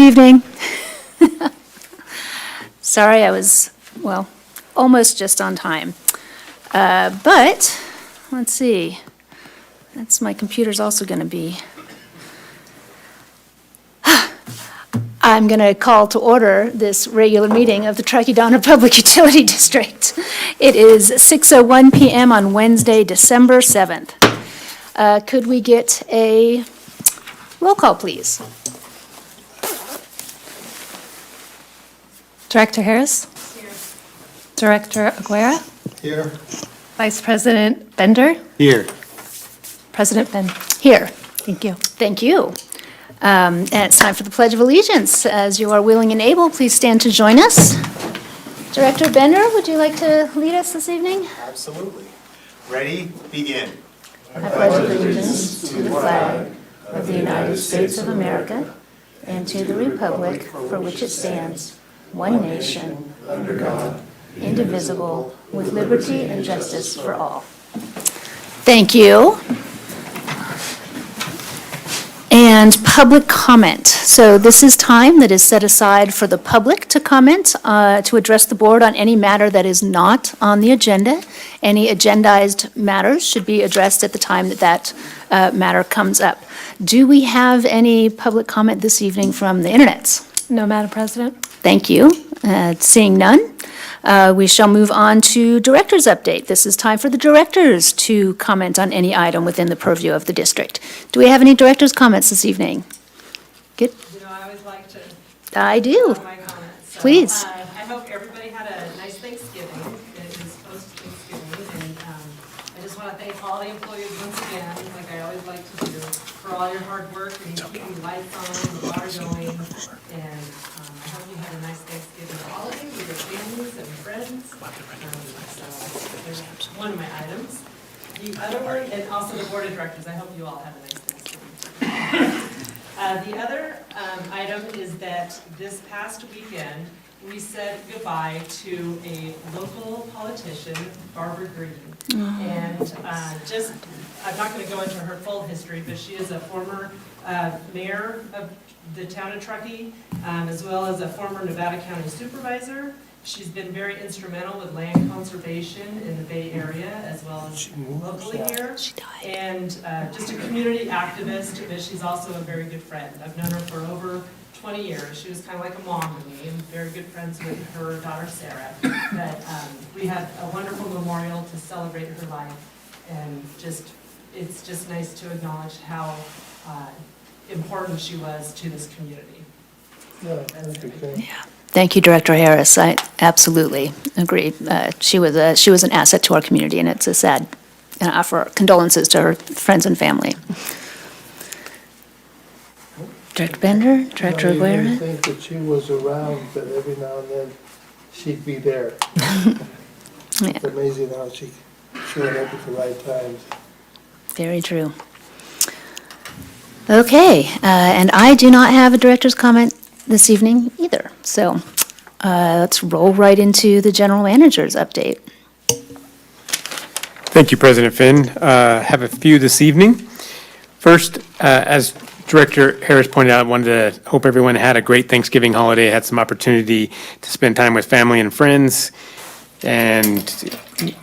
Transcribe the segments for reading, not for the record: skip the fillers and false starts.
evening. Sorry, I was, well, almost just on time. But, let's see. My computer's also going to be. I'm going to call to order this regular meeting of the Truckee-Donner Public Utility District. It is 6:01 p.m. on Wednesday, December 7th. Could we get a roll call, please? Director Harris? Here. Director Aguirre? Here. Vice President Bender? Here. President Ben? Here. Thank you. Thank you. And it's time for the Pledge of Allegiance. As you are willing and able, please stand to join us. Director Bender, would you like to lead us this evening? Absolutely. Ready? Begin. I pledge allegiance to the flag of the United States of America and to the republic for which it stands, one nation, under God, indivisible, with liberty and justice for all. Thank you. And public comment. So this is time that is set aside for the public to comment, to address the board on any matter that is not on the agenda. Any agendized matters should be addressed at the time that matter comes up. Do we have any public comment this evening from the internets? No, Madam President. Thank you. Seeing none, we shall move on to director's update. This is time for the directors to comment on any item within the purview of the district. Do we have any director's comments this evening? Good. You know, I always like to I do. have my comments. So, Please. I hope everybody had a nice Thanksgiving. It is post-Thanksgiving, and I just want to thank all the employees once again, like I always like to do, for all your hard work and keeping the lights on, the water going, and I hope you had a nice Thanksgiving holiday with your families and friends. So there's one of my items. The other one, and also the board of directors, I hope you all have a nice Thanksgiving. The other item is that this past weekend, we said goodbye to a local politician, Barbara Green. And I'm not going to go into her full history, but she is a former mayor of the town of Truckee, as well as a former Nevada County supervisor. She's been very instrumental with land conservation in the Bay Area as well as locally here. And just a community activist, but she's also a very good friend. I've known her for over 20 years. She was kind of like a mom to me, and very good friends with her daughter Sarah. But we had a wonderful memorial to celebrate her life, and it's just nice to acknowledge how important she was to this community. Yeah. Thank you, Director Harris. I absolutely agree. She was an asset to our community, and it's a sad, and I offer condolences to her friends and family. Director Bender, Director Aguirre. I think that she was around, but every now and then she'd be there. It's amazing how she showed up at the right times. Very true. Okay, and I do not have a director's comment this evening either. So let's roll right into the general manager's update. Thank you, President Finn. Have a few this evening. First, as Director Harris pointed out, I wanted to hope everyone had a great Thanksgiving holiday, had some opportunity to spend time with family and friends, and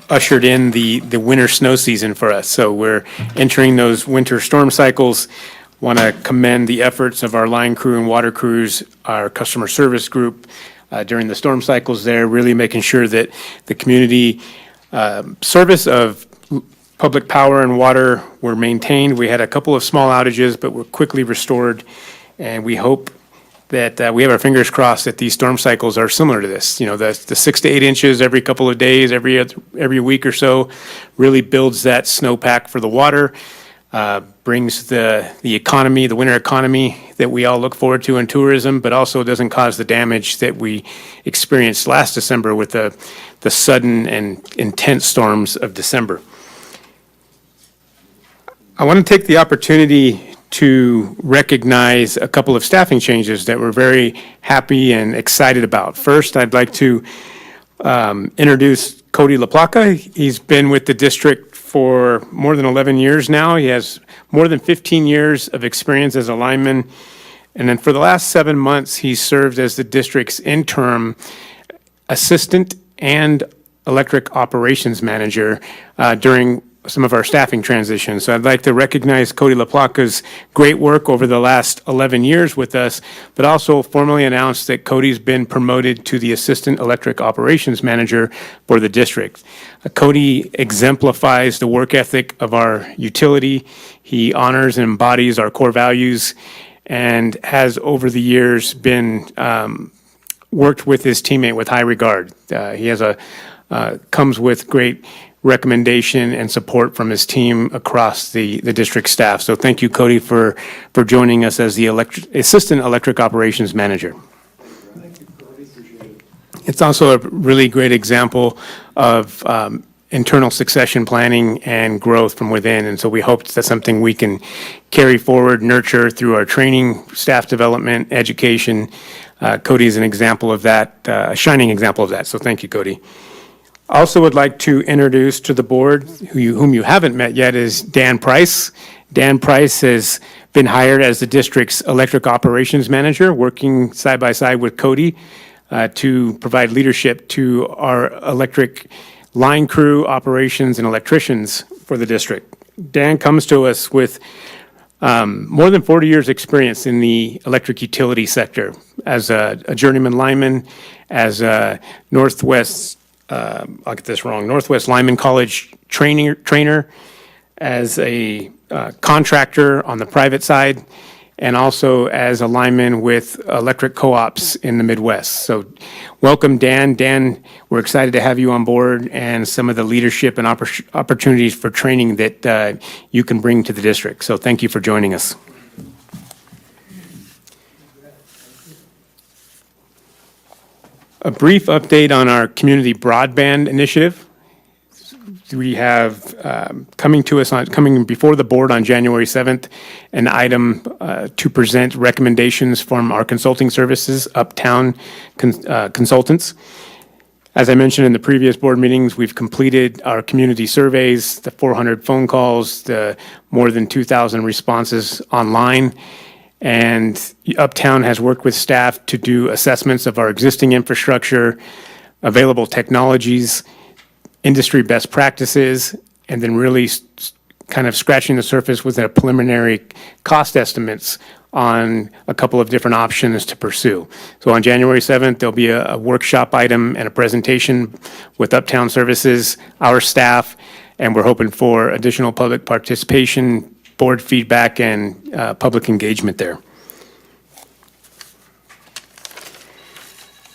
ushered in the winter snow season for us. So we're entering those winter storm cycles. Want to commend the efforts of our line crew and water crews, our customer service group during the storm cycles there, really making sure that the community service of public power and water were maintained. We had a couple of small outages, but were quickly restored, and we hope that we have our fingers crossed that these storm cycles are similar to this. You know, the 6 to 8 inches every couple of days, every week or so, really builds that snowpack for the water. Brings the economy, the winter economy that we all look forward to in tourism, but also doesn't cause the damage that we experienced last December with the sudden and intense storms of December. I want to take the opportunity to recognize a couple of staffing changes that we're very happy and excited about. First, I'd like to introduce Cody LaPlaca. He's been with the district for more than 11 years now. He has more than 15 years of experience as a lineman And then for the last 7 months, he served as the district's interim assistant and electric operations manager during some of our staffing transitions. So I'd like to recognize Cody LaPlaca's great work over the last 11 years with us, but also formally announce that Cody's been promoted to the Assistant Electric Operations Manager for the district. Cody exemplifies the work ethic of our utility. He honors and embodies our core values and has over the years been worked with his teammate with high regard. He has comes with great recommendation and support from his team across the district staff. So thank you, Cody, for joining us as the Assistant Electric Operations Manager. Thank you, Cody. Appreciate it. It's also a really great example of internal succession planning and growth from within. And so we hope that's something we can carry forward, nurture through our training, staff development, education. Cody is an example of that, a shining example of that. So thank you, Cody. Also would like to introduce to the board, whom you haven't met yet, is Dan Price. Dan Price has been hired as the district's electric operations manager, working side by side with Cody to provide leadership to our electric line crew, operations, and electricians for the district. Dan comes to us with more than 40 years' experience in the electric utility sector as a journeyman lineman, as a Northwest Lineman College trainer, as a contractor on the private side, and also as a lineman with electric co-ops in the Midwest. So welcome, Dan. Dan, we're excited to have you on board and some of the leadership and opportunities for training that you can bring to the district. So thank you for joining us. A brief update on our community broadband initiative. We have coming before the board on January 7th, an item to present recommendations from our consulting services, Uptown Consultants. As I mentioned in the previous board meetings, we've completed our community surveys, the 400 phone calls, the more than 2,000 responses online. And Uptown has worked with staff to do assessments of our existing infrastructure, available technologies, industry best practices, and then really kind of scratching the surface with a preliminary cost estimates on a couple of different options to pursue. So on January 7th, there'll be a workshop item and a presentation with Uptown Services, our staff, and we're hoping for additional public participation, board feedback, and public engagement there.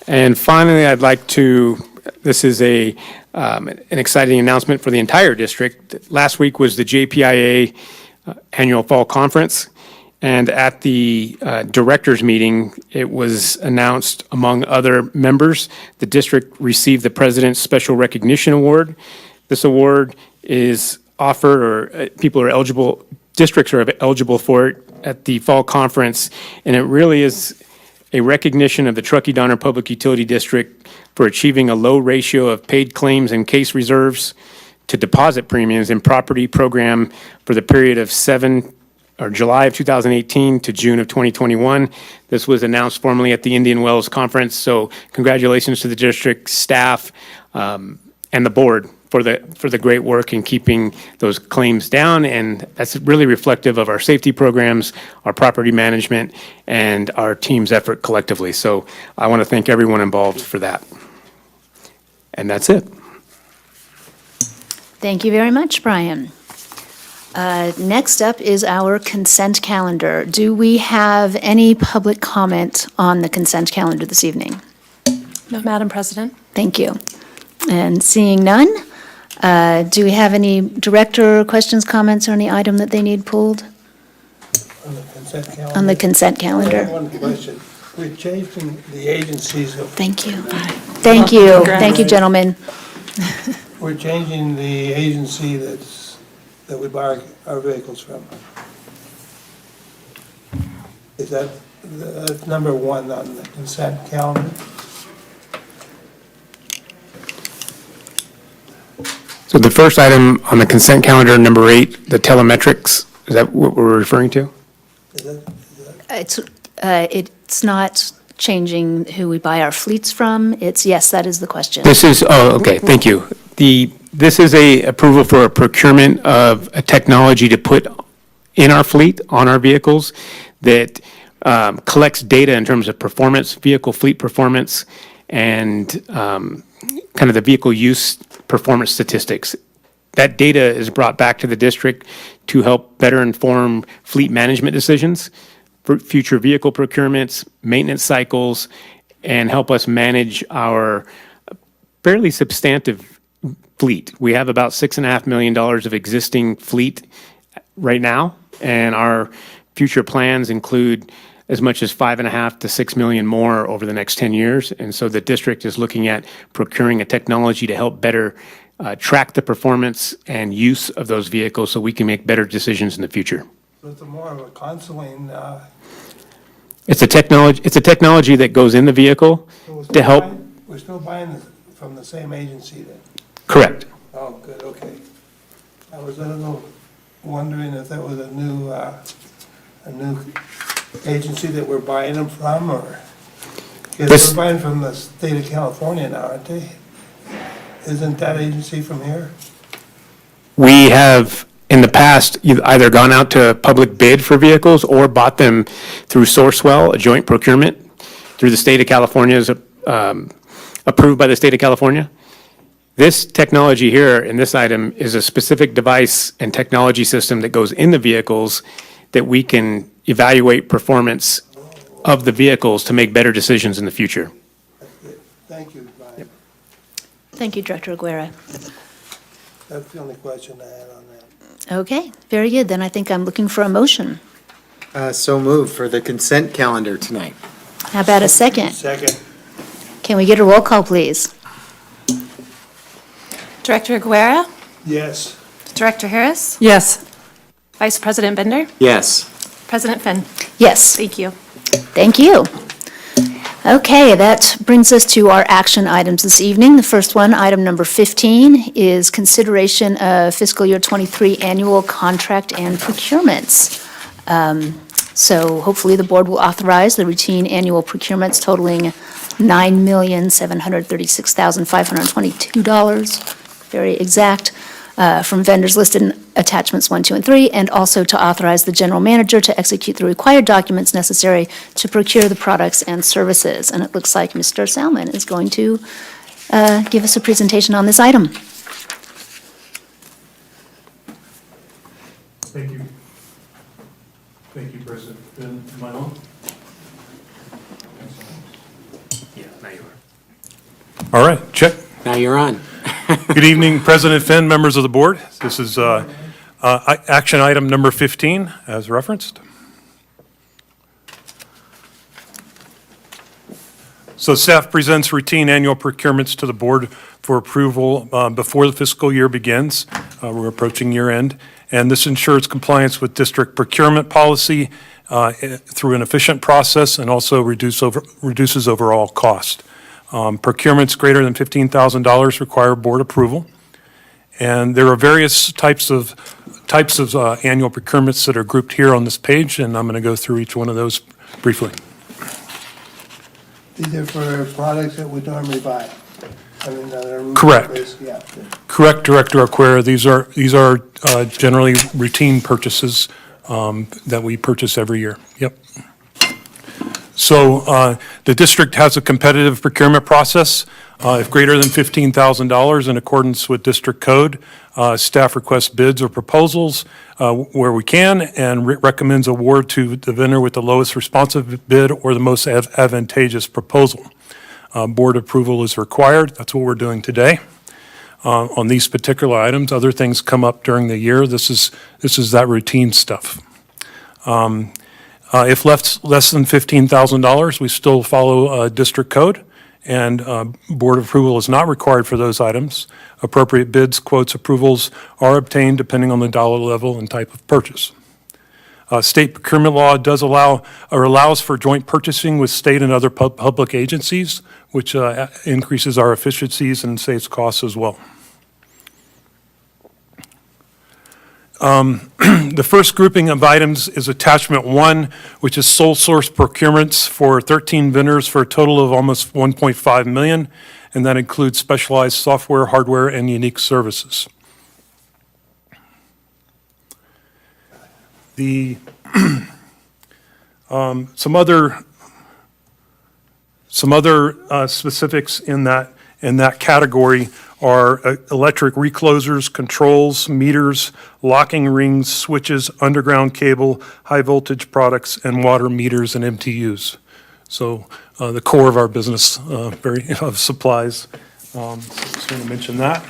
And finally, this is an exciting announcement for the entire district. Last week was the JPIA annual fall conference, and at the directors meeting, it was announced, among other members, the district received the President's Special Recognition Award. This award is offered, or people are eligible, districts are eligible for it at the fall conference, and it really is a recognition of the Truckee-Donner Public Utility District for achieving a low ratio of paid claims and case reserves to deposit premiums in property program for the period of July of 2018 to June of 2021. This was announced formally at the Indian Wells Conference, so congratulations to the district staff and the board for the great work in keeping those claims down, and that's really reflective of our safety programs, our property management, and our team's effort collectively. So I want to thank everyone involved for that. And that's it. Thank you very much, Brian. Next up is our consent calendar. Do we have any public comment on the consent calendar this evening? No, Madam President. Thank you. And seeing none, do we have any director questions, comments, or any item that they need pulled On the consent calendar. on the consent I have calendar? one question. We're changing the agencies of, Thank you. Thank you. Thank you, gentlemen. we're changing the agency that we buy our vehicles from. Is that's number one on the consent calendar? So the first item on the consent calendar, number 8, the telemetrics, is that what we're referring to? Is that, It's It's not changing who we buy our fleets from. It's, yes, that is the question. This is, oh, okay, thank you. This is a approval for a procurement of a technology to put in our fleet, on our vehicles, that collects data in terms of performance, vehicle fleet performance, and kind of the vehicle use performance statistics. That data is brought back to the district to help better inform fleet management decisions, for future vehicle procurements, maintenance cycles, and help us manage our fairly substantive fleet. We have about $6.5 million of existing fleet right now, and our future plans include as much as 5.5 to 6 million more over the next 10 years. And so the district is looking at procuring a technology to help better track the performance and use of those vehicles so we can make better decisions in the future. So it's more of a counseling, It's a technology that goes in the vehicle to help. We're still buying this from the same agency then? Correct. Oh, good, okay. I was a little wondering if that was a new agency that we're buying them from, or? Because we're buying from the state of California now, aren't they? Isn't that agency from here? We have, in the past, either gone out to public bid for vehicles or bought them through Sourcewell, a joint procurement through the state of California, is approved by the state of California. This technology here in this item is a specific device and technology system that goes in the vehicles that we can evaluate performance of the vehicles to make better decisions in the future. Thank you, Brian. Thank you, Director Aguirre. That's the only question I had on that. Okay, very good. Then I think I'm looking for a motion. So moved for the consent calendar tonight. How about a second? Second. Can we get a roll call, please? Director Aguirre? Yes. Director Harris? Yes. Vice President Bender? Yes. President Finn? Yes. Thank you. Thank you. Okay, that brings us to our action items this evening. The first one, item number 15, is consideration of fiscal year 23 annual contract and procurements. So hopefully the board will authorize the routine annual procurements totaling $9,736,522, very exact, from vendors listed in attachments 1, 2, and 3, and also to authorize the general manager to execute the required documents necessary to procure the products and services. And it looks like Mr. Salmon is going to give us a presentation on this item. Thank you. Thank you, President Finn. Am I on? Yeah, now you are. All right, check. Now you're on. Good evening, President Finn, members of the board. This is action item number 15, as referenced. So staff presents routine annual procurements to the board for approval before the fiscal year begins. We're approaching year end, and this ensures compliance with district procurement policy through an efficient process and also reduces overall cost. Procurements greater than $15,000 require board approval. And there are various types of annual procurements that are grouped here on this page, and I'm going to go through each one of those briefly. These are for products that we normally buy. I mean, that are Correct. routine-based, yeah. Correct, Director Aquera. These are generally routine purchases that we purchase every year. Yep. So the district has a competitive procurement process. If greater than $15,000 in accordance with district code, staff requests bids or proposals where we can and recommends award to the vendor with the lowest responsive bid or the most advantageous proposal. Board approval is required. That's what we're doing today. On these particular items, other things come up during the year. This is that routine stuff. If less than $15,000, we still follow district code, and board approval is not required for those items. Appropriate bids, quotes, approvals are obtained depending on the dollar level and type of purchase. State procurement law does allow or allows for joint purchasing with state and other public agencies, which increases our efficiencies and saves costs as well. The first grouping of items is attachment 1, which is sole source procurements for 13 vendors for a total of almost 1.5 million, and that includes specialized software, hardware, and unique services. The some other specifics in that category are electric reclosers, controls, meters, locking rings, switches, underground cable, high voltage products, and water meters and MTUs. So the core of our business, of supplies. Just want to mention that.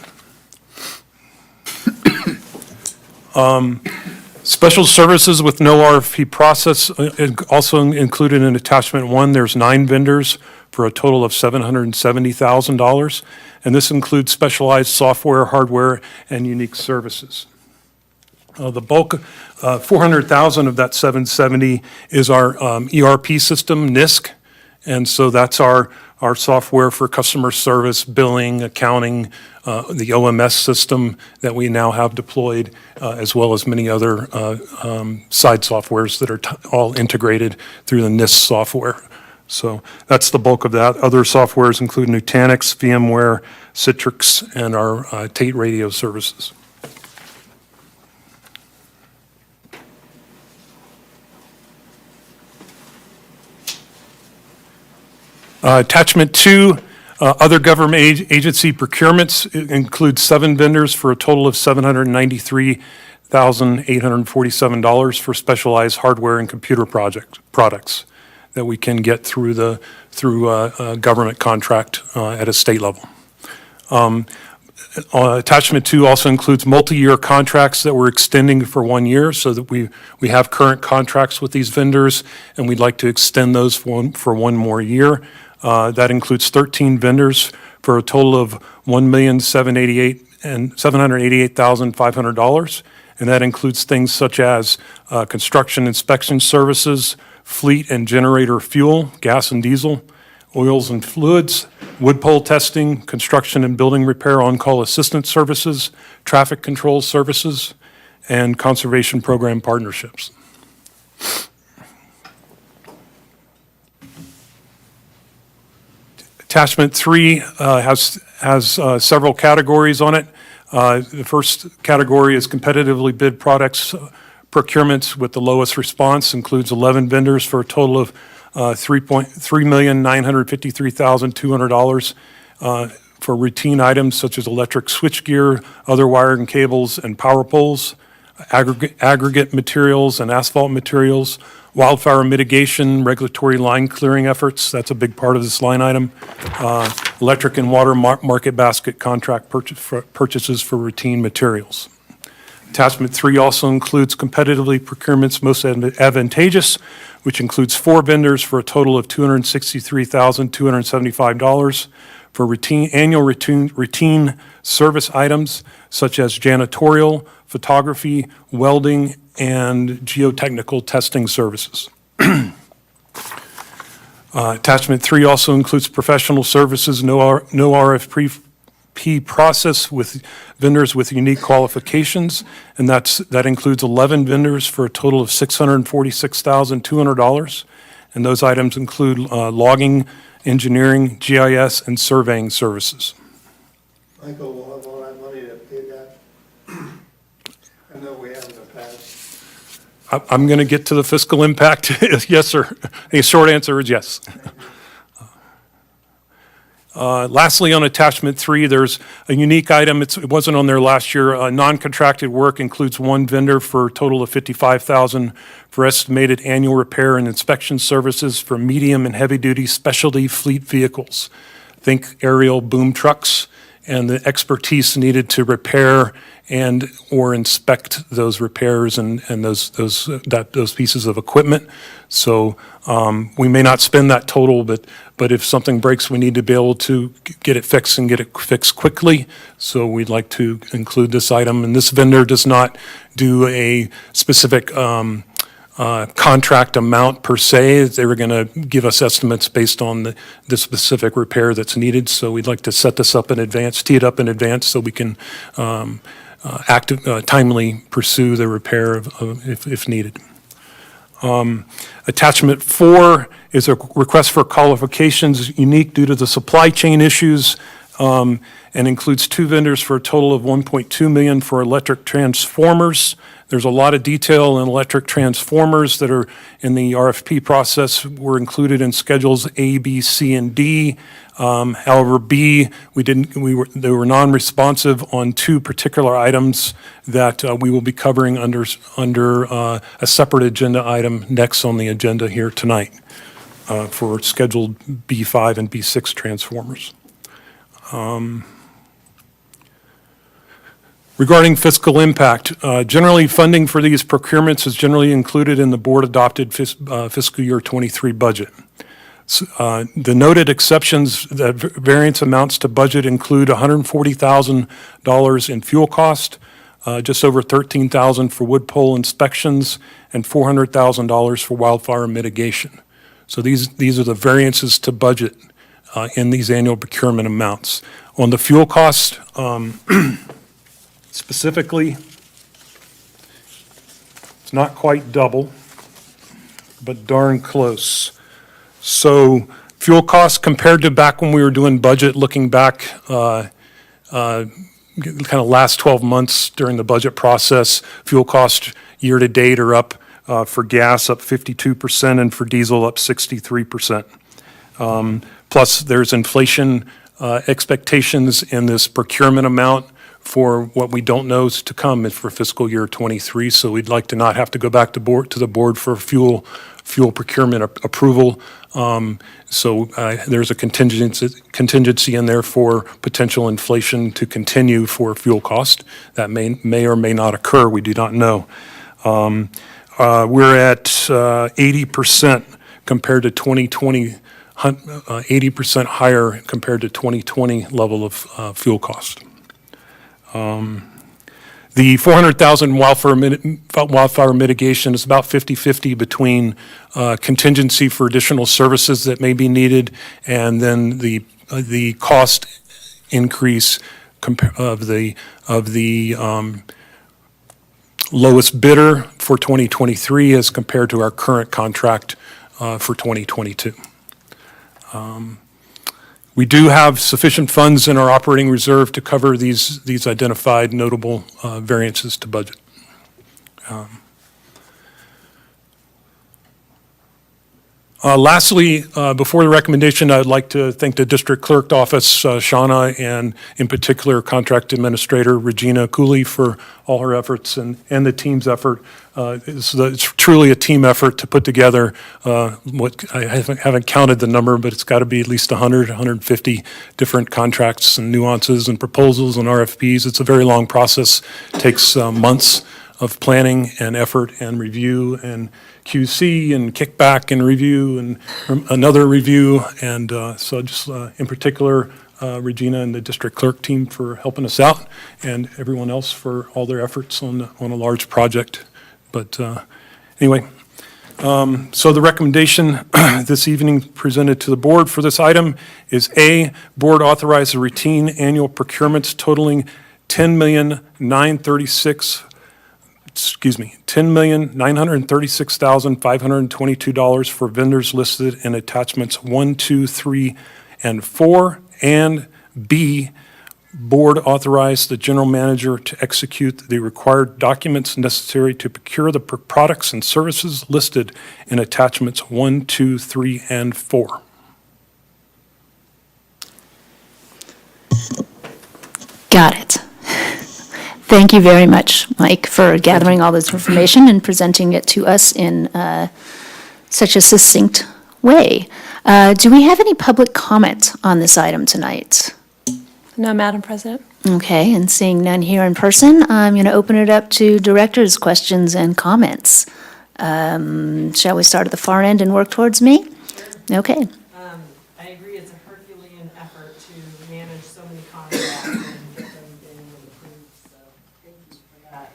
Special services with no RFP process, also included in attachment 1, there's 9 vendors for a total of $770,000. And this includes specialized software, hardware, and unique services. The bulk, 400,000 of that 770 is our ERP system, NISC. And so that's our software for customer service, billing, accounting, the OMS system that we now have deployed, as well as many other side softwares that are all integrated through the NIST software. So that's the bulk of that. Other softwares include Nutanix, VMware, Citrix, and our Tate radio services. Attachment 2, other government agency procurements includes 7 vendors for a total of $793,847 for specialized hardware and computer products that we can get through a government contract at a state level. Attachment 2 also includes multi-year contracts that we're extending for 1 year so that we have current contracts with these vendors and we'd like to extend those for one more year. That includes 13 vendors for a total of $1,788,500, and that includes things such as construction inspection services, fleet and generator fuel, gas and diesel, oils and fluids, wood pole testing, construction and building repair on-call assistance services, traffic control services, and conservation program partnerships. Attachment 3 has several categories on it. The first category is competitively bid products. Procurements with the lowest response includes 11 vendors for a total of $3,953,200 for routine items such as electric switchgear, other wiring cables and power poles, aggregate materials and asphalt materials, wildfire mitigation, regulatory line clearing efforts, that's a big part of this line item, electric and water market basket contract purchases for routine materials. Attachment 3 also includes competitively procurements most advantageous, which includes 4 vendors for a total of $263,275 for annual routine service items such as janitorial, photography, welding, and geotechnical testing services. Attachment 3 also includes professional services, no RFP process with vendors with unique qualifications, and that includes 11 vendors for a total of $646,200, and those items include logging, engineering, GIS, and surveying services. Michael, will have money to pay that? I know we have in the past. I'm going to get to the fiscal impact. Yes, sir. The short answer is yes. Lastly, on attachment 3, there's a unique item. It wasn't on there last year. Non-contracted work includes 1 vendor for a total of $55,000 for estimated annual repair and inspection services for medium and heavy-duty specialty fleet vehicles. Think aerial boom trucks and the expertise needed to repair and or inspect those repairs and those pieces of equipment. So we may not spend that total, but if something breaks, we need to be able to get it fixed and get it fixed quickly. So we'd like to include this item. And this vendor does not do a specific contract amount per se. They were going to give us estimates based on the specific repair that's needed. So we'd like to set this up in advance, tee it up in advance so we can timely pursue the repair if needed. Attachment 4 is a request for qualifications unique due to the supply chain issues, and includes 2 vendors for a total of $1.2 million for electric transformers. There's a lot of detail in electric transformers that are in the RFP process, were included in schedules A, B, C, and D. However, B, they were non-responsive on 2 particular items that we will be covering under a separate agenda item next on the agenda here tonight for scheduled B5 and B6 transformers. Regarding fiscal impact, generally funding for these procurements is generally included in the board-adopted fiscal year 23 budget. The noted exceptions that variance amounts to budget include $140,000 in fuel cost, just over $13,000 for wood pole inspections, and $400,000 for wildfire mitigation. So these are the variances to budget in these annual procurement amounts. On the fuel cost, specifically, it's not quite double, but darn close. So fuel costs compared to back when we were doing budget, looking back kind of last 12 months during the budget process, fuel costs year to date are up for gas up 52% and for diesel up 63%. Plus there's inflation expectations in this procurement amount for what we don't know is to come for fiscal year 23. So we'd like to not have to go back to the board for fuel procurement approval. So there's a contingency in there for potential inflation to continue for fuel cost that may or may not occur. We do not know. We're at 80% compared to 2020, 80% higher compared to 2020 level of fuel cost. The $400,000 wildfire mitigation is about 50-50 between contingency for additional services that may be needed and then the cost increase of the lowest bidder for 2023 as compared to our current contract for 2022. We do have sufficient funds in our operating reserve to cover these identified notable variances to budget. Lastly, before the recommendation, I'd like to thank the district clerk office, Shauna, and in particular contract administrator Regina Cooley for all her efforts and the team's effort. It's truly a team effort to put together what I haven't counted the number, but it's got to be at least 100, 150 different contracts and nuances and proposals and RFPs. It's a very long process. It takes months of planning and effort and review and QC and kickback and review and another review. And so just in particular, Regina and the district clerk team for helping us out and everyone else for all their efforts on a large project. But anyway, so the recommendation this evening presented to the board for this item is A, board authorize the routine annual procurements totaling $10,936,522 for vendors listed in attachments 1, 2, 3, and 4, and B, board authorize the general manager to execute the required documents necessary to procure the products and services listed in attachments 1, 2, 3, and 4. Got it. Thank you very much, Mike, for gathering all this information and presenting it to us in such a succinct way. Do we have any public comment on this item tonight? No, Madam President. Okay, and seeing none here in person, I'm going to open it up to directors' questions and comments. Shall we start at the far end and work towards me? Okay. I agree, it's a Herculean effort to manage so many contracts and get them getting approved, so thank you for that.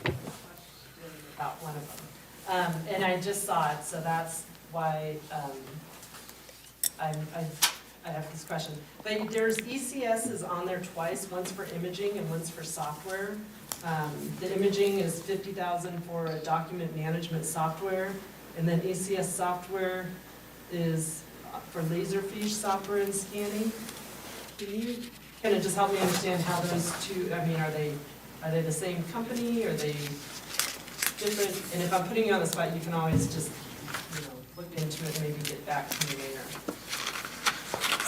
I have a question about one of them. And I just saw it, so that's why I I have this question. But there's ECS is on there twice, once for imaging and once for software. The imaging is 50,000 for a document management software, and then ECS software is for Laserfiche software and scanning. Can you kind of just help me understand how those two, I mean, are they the same company, are they different? And if I'm putting you on the spot, you can always just, look into it and maybe get back to me later.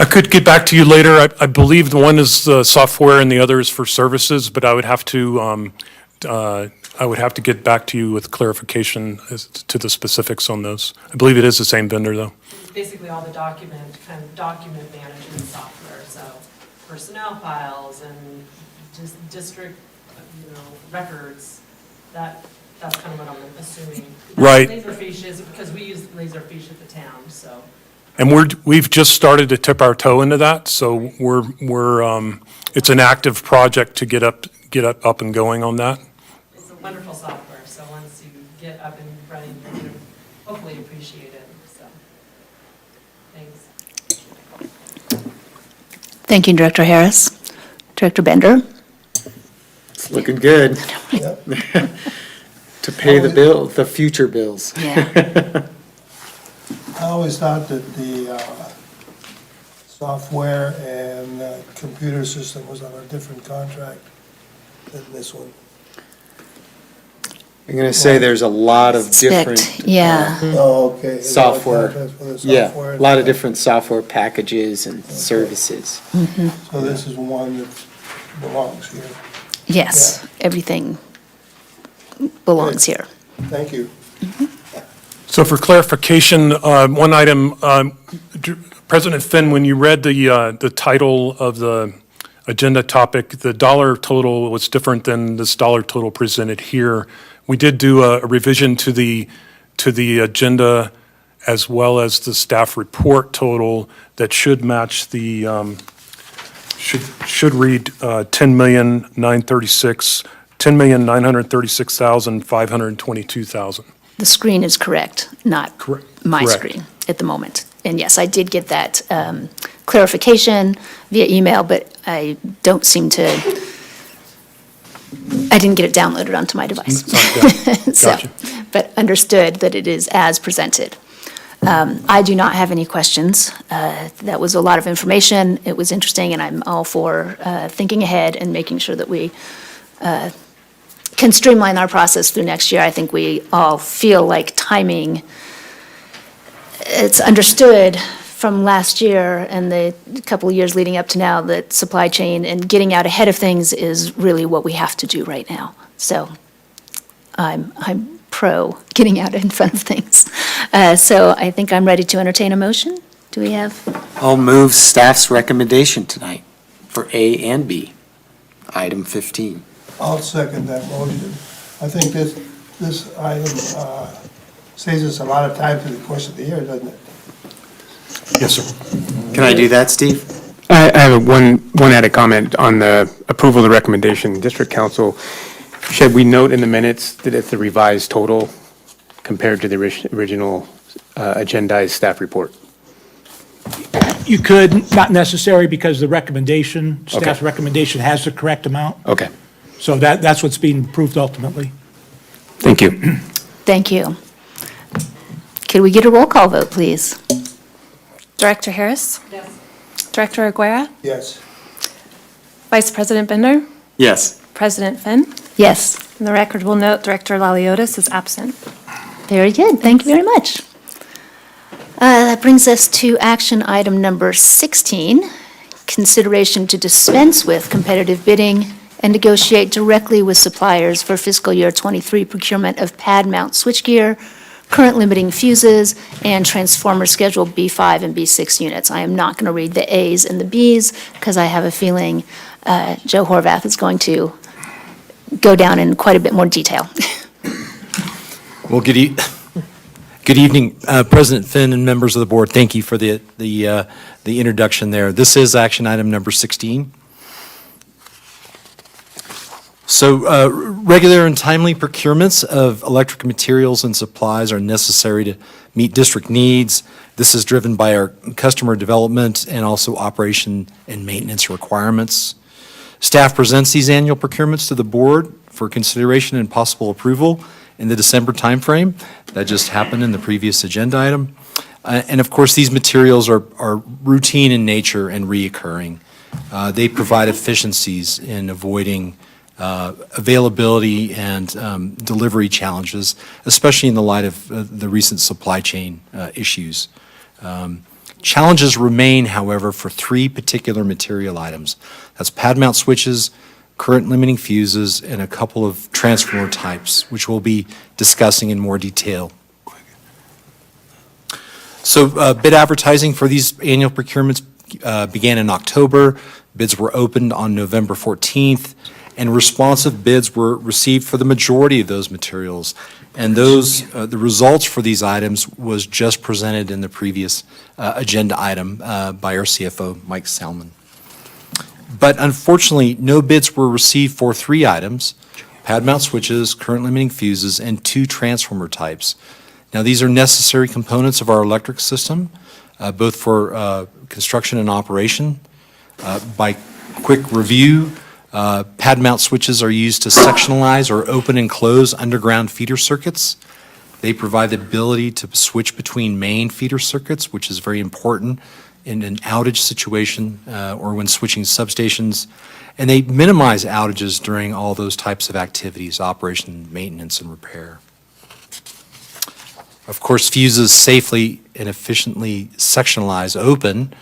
I could get back to you later. I believe the one is the software and the other is for services, but I would have to get back to you with clarification as to the specifics on those. I believe it is the same vendor, though. It's basically all the document management software, so personnel files and just district, records, that's kind of what I'm assuming. Right. Laserfiche is, because we use Laserfiche at the town, so. And we've just started to tip our toe into that, so it's an active project to get up and going on that. It's a wonderful software, so once you get up and running, you're going to hopefully appreciate it, so. Thanks. Thank you, Director Harris. Director Bender? It's looking good. Yep. To pay the future bills. Yeah. I always thought that the software and computer system was on a different contract than this one. I'm going to say there's a lot of different. Yeah. Oh, okay. Is that what Software. contracts for the Yeah, software? a lot of different software packages and services. So this is one that belongs here. Yes, everything belongs here. Thank you. So for clarification, one item, President Finn, when you read the title of the agenda topic, the dollar total was different than this dollar total presented here. We did do a revision to the agenda as well as the staff report total that should match the, should read $10,936,522. The screen is correct, not Correct. my Correct. screen at the moment. And yes, I did get that clarification via email, but I don't seem to, I didn't get it downloaded onto my device. So, Gotcha. but understood that it is as presented. I do not have any questions. That was a lot of information. It was interesting, and I'm all for thinking ahead and making sure that we can streamline our process through next year. I think we all feel like timing, it's understood from last year and the couple of years leading up to now that supply chain and getting out ahead of things is really what we have to do right now. So I'm pro getting out in front of things. So I think I'm ready to entertain a motion. Do we have? I'll move staff's recommendation tonight for A and B, item 15. I'll second that motion. I think this item saves us a lot of time through the course of the year, doesn't it? Yes, sir. Can I do that, Steve? I have one added comment on the approval of the recommendation. District Council, should we note in the minutes that it's the revised total compared to the original agendized staff report? You could, not necessary, because the recommendation, staff's Okay. recommendation has the correct amount. Okay, So that's what's being approved ultimately. thank you. Thank you. Could we get a roll call vote, please? Director Harris? Yes. Director Aguirre? Yes. Vice President Bender? Yes. President Finn? Yes. And the record will note Director Laliotis is absent. Very good. Thank you very much. That brings us to action item number 16, consideration to dispense with competitive bidding and negotiate directly with suppliers for fiscal year '23 procurement of pad mount switchgear, current limiting fuses, and transformer schedule B5 and B6 units. I am not going to read the As and the Bs because I have a feeling Joe Horvath is going to go down in quite a bit more detail. Well, good evening, President Finn and members of the board. Thank you for the introduction there. This is action item number 16. So regular and timely procurements of electric materials and supplies are necessary to meet district needs. This is driven by our customer development and also operation and maintenance requirements. Staff presents these annual procurements to the board for consideration and possible approval in the December timeframe. That just happened in the previous agenda item. And of course, these materials are routine in nature and reoccurring. They provide efficiencies in avoiding availability and delivery challenges, especially in the light of the recent supply chain issues. Challenges remain, however, for three particular material items. That's pad mount switches, current limiting fuses, and a couple of transformer types, which we'll be discussing in more detail. So bid advertising for these annual procurements began in October. Bids were opened on November 14th, and responsive bids were received for the majority of those materials. And those, the results for these items was just presented in the previous agenda item by our CFO, Mike Salmon. But unfortunately, no bids were received for three items: pad mount switches, current limiting fuses, and two transformer types. Now, these are necessary components of our electric system, both for construction and operation. By quick review, pad mount switches are used to sectionalize or open and close underground feeder circuits. They provide the ability to switch between main feeder circuits, which is very important in an outage situation or when switching substations. And they minimize outages during all those types of activities: operation, maintenance, and repair. Of course, fuses safely and efficiently sectionalize open.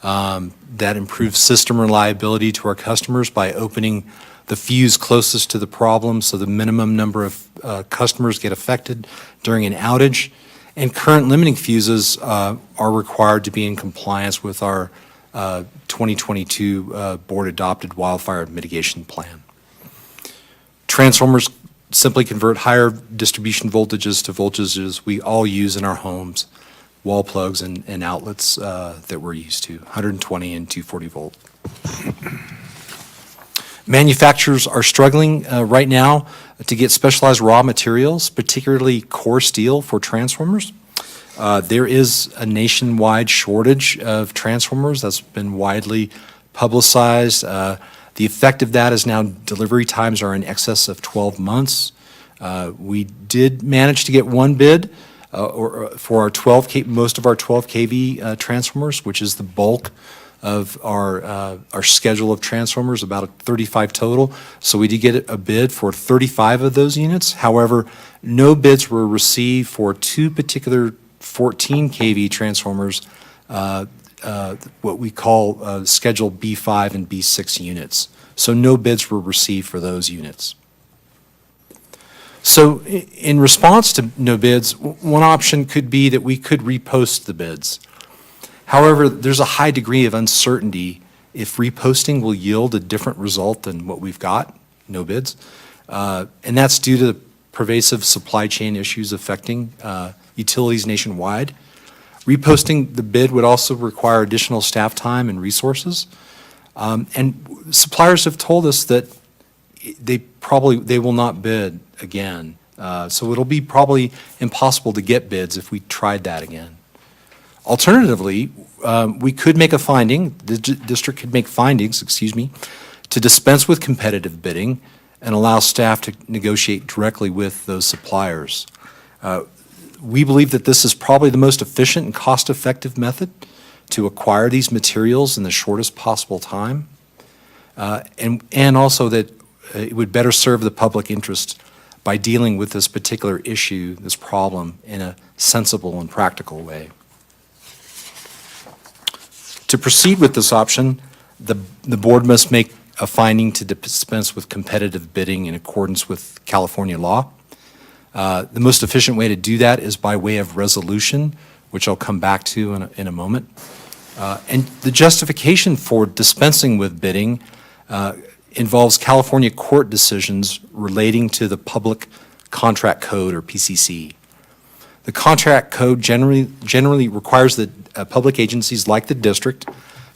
That improves system reliability to our customers by opening the fuse closest to the problem, so the minimum number of customers get affected during an outage. And current limiting fuses are required to be in compliance with our 2022 board-adopted wildfire mitigation plan. Transformers simply convert higher distribution voltages to voltages we all use in our homes, wall plugs and outlets that we're used to, 120 and 240 volt. Manufacturers are struggling right now to get specialized raw materials, particularly core steel for transformers. There is a nationwide shortage of transformers that's been widely publicized. The effect of that is now delivery times are in excess of 12 months. We did manage to get one bid for our most of our 12 kV transformers, which is the bulk of our schedule of transformers, about 35 total. So we did get a bid for 35 of those units. However, no bids were received for two particular 14 kV transformers, what we call Schedule B5 and B6 units. So no bids were received for those units. So in response to no bids, one option could be that we could repost the bids. However, there's a high degree of uncertainty if reposting will yield a different result than what we've got, no bids. And that's due to pervasive supply chain issues affecting utilities nationwide. Reposting the bid would also require additional staff time and resources. And suppliers have told us that they will not bid again. So it'll be probably impossible to get bids if we tried that again. Alternatively, we could make a finding, the district could make findings, to dispense with competitive bidding and allow staff to negotiate directly with those suppliers. We believe that this is probably the most efficient and cost-effective method to acquire these materials in the shortest possible time, and also that it would better serve the public interest by dealing with this particular issue, this problem, in a sensible and practical way. To proceed with this option, the board must make a finding to dispense with competitive bidding in accordance with California law. The most efficient way to do that is by way of resolution, which I'll come back to in a moment. And the justification for dispensing with bidding involves California court decisions relating to the Public Contract Code, or PCC. The contract code generally requires that public agencies like the district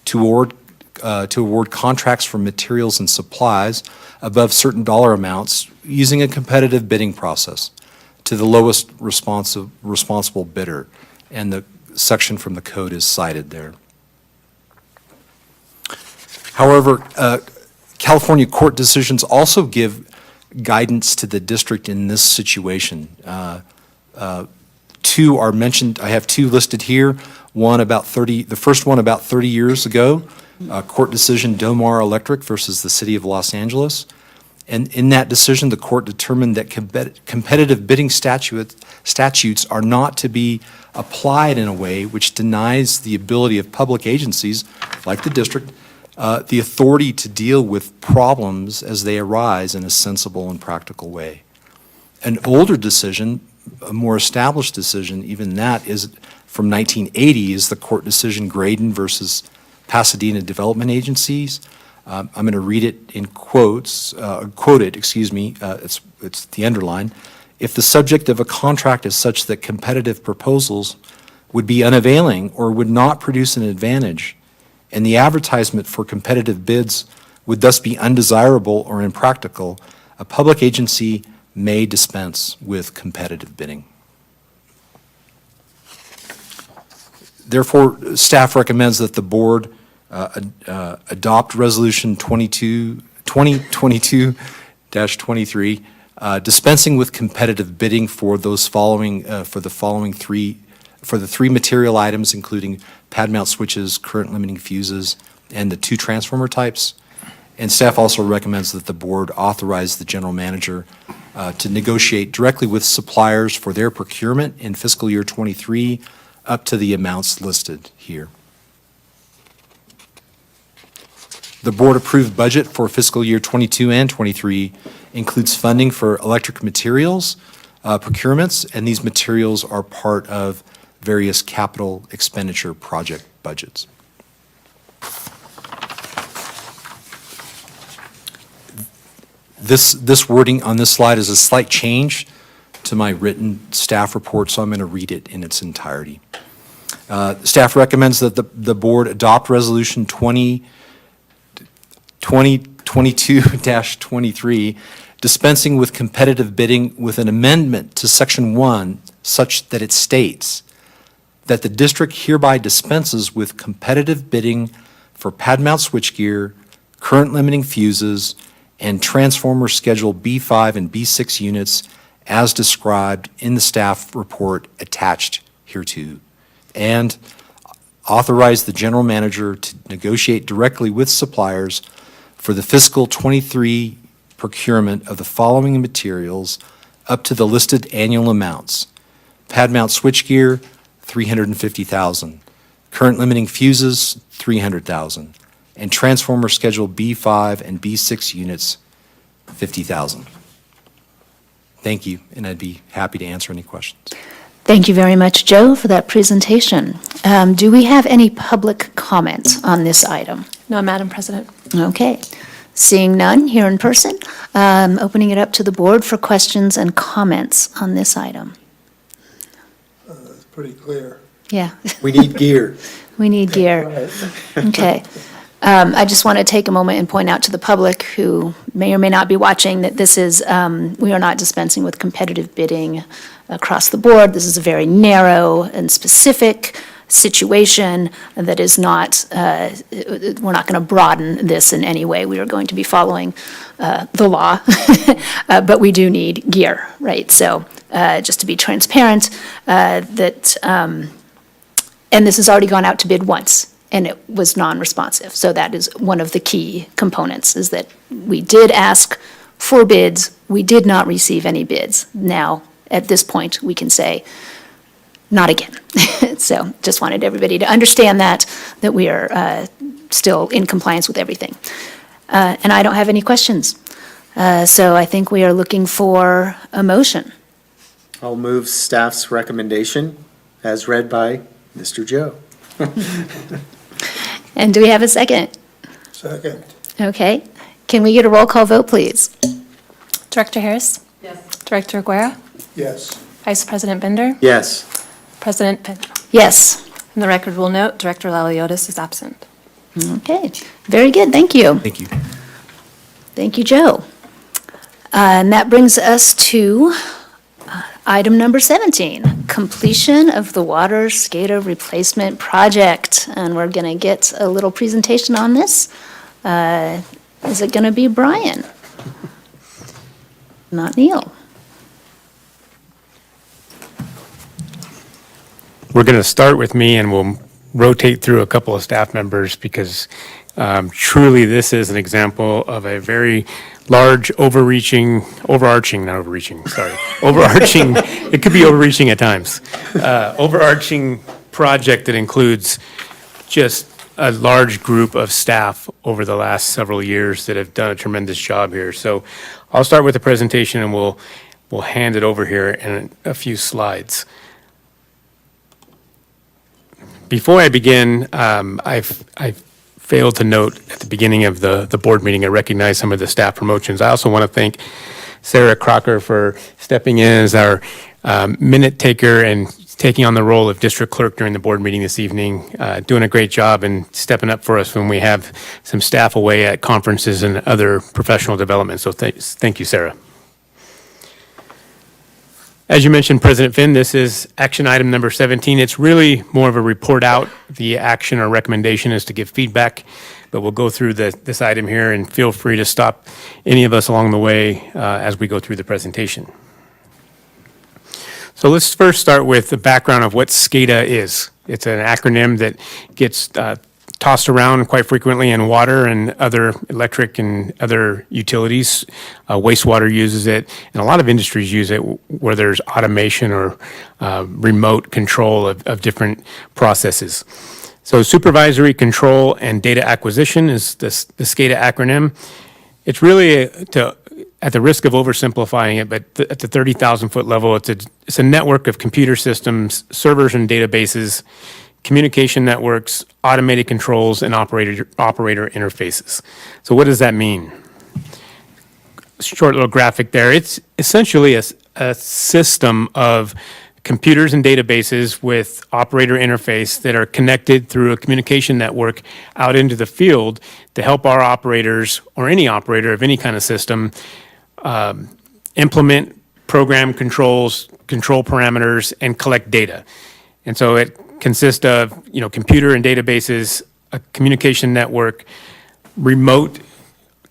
to award contracts for materials and supplies above certain dollar amounts using a competitive bidding process to the lowest responsible bidder. And the section from the code is cited there. However, California court decisions also give guidance to the district in this situation. Two are mentioned, I have two listed here. The first one about 30 years ago, court decision Domar Electric versus the City of Los Angeles. And in that decision, the court determined that competitive bidding statutes are not to be applied in a way which denies the ability of public agencies, like the district, the authority to deal with problems as they arise in a sensible and practical way. An older decision, a more established decision, even that is from 1980, is the court decision Graydon versus Pasadena Development Agencies. I'm going to read it in quotes, it's the underline. If the subject of a contract is such that competitive proposals would be unavailing or would not produce an advantage, and the advertisement for competitive bids would thus be undesirable or impractical, a public agency may dispense with competitive bidding. Therefore, staff recommends that the board adopt Resolution 2022-23, dispensing with competitive bidding for the three material items, including pad mount switches, current limiting fuses, and the 2 transformer types. And staff also recommends that the board authorize the general manager to negotiate directly with suppliers for their procurement in fiscal year 23 up to the amounts listed here. The board-approved budget for fiscal year 22 and 23 includes funding for electric materials procurements, and these materials are part of various capital expenditure project budgets. This wording on this slide is a slight change to my written staff report, so I'm going to read it in its entirety. Staff recommends that the board adopt Resolution 2022-23, dispensing with competitive bidding with an amendment to Section 1 such that it states that the district hereby dispenses with competitive bidding for pad mount switchgear, current limiting fuses, and transformer Schedule B5 and B6 units as described in the staff report attached hereto, and authorize the general manager to negotiate directly with suppliers for the fiscal 23 procurement of the following materials up to the listed annual amounts: pad mount switchgear, $350,000, current limiting fuses, $300,000, and transformer Schedule B5 and B6 units, $50,000. Thank you, and I'd be happy to answer any questions. Thank you very much, Joe, for that presentation. Do we have any public comment on this item? No, Madam President. Okay. Seeing none here in person, opening it up to the board for questions and comments on this item. It's pretty clear. Yeah, We need gear. we need gear. Right. Okay. I just want to take a moment and point out to the public who may or may not be watching that this is, we are not dispensing with competitive bidding across the board. This is a very narrow and specific situation that is not, we're not going to broaden this in any way. We are going to be following the law, but we do need gear, right? So just to be transparent, that, and this has already gone out to bid once, and it was non-responsive. So that is one of the key components, is that we did ask for bids, we did not receive any bids. Now, at this point, we can say, not again. So just wanted everybody to understand that we are still in compliance with everything. And I don't have any questions. So I think we are looking for a motion. I'll move staff's recommendation as read by Mr. Joe. And do we have a second? Second. Okay. Can we get a roll call vote, please? Director Harris? Yes. Director Aguero? Yes. Vice President Bender? Yes. President Penn? Yes. And the record will note Director Laliotis is absent. Okay, very good, thank you. Thank you. Thank you, Joe. And that brings us to item number 17, completion of the water skater replacement project. And we're going to get a little presentation on this. Is it going to be Brian? Not Neil. We're going to start with me and we'll rotate through a couple of staff members because truly this is an example of a very large overarching, it could be overreaching at times, overarching project that includes just a large group of staff over the last several years that have done a tremendous job here. So I'll start with the presentation and we'll hand it over here in a few slides. Before I begin, I've failed to note at the beginning of the board meeting, I recognize some of the staff promotions. I also want to thank Sarah Crocker for stepping in as our minute taker and taking on the role of district clerk during the board meeting this evening, doing a great job and stepping up for us when we have some staff away at conferences and other professional development. So thank you, Sarah. As you mentioned, President Finn, this is action item number 17. It's really more of a report out. The action or recommendation is to give feedback, but we'll go through this item here and feel free to stop any of us along the way as we go through the presentation. So let's first start with the background of what SCADA is. It's an acronym that gets tossed around quite frequently in water and other electric and other utilities. Wastewater uses it, and a lot of industries use it where there's automation or remote control of different processes. So supervisory control and data acquisition is the SCADA acronym. It's really at the risk of oversimplifying it, but at the 30,000-foot level, it's a network of computer systems, servers and databases, communication networks, automated controls, and operator interfaces. So what does that mean? Short little graphic there. It's essentially a system of computers and databases with operator interface that are connected through a communication network out into the field to help our operators or any operator of any kind of system implement program controls, control parameters, and collect data. And so it consists of, computer and databases, a communication network, remote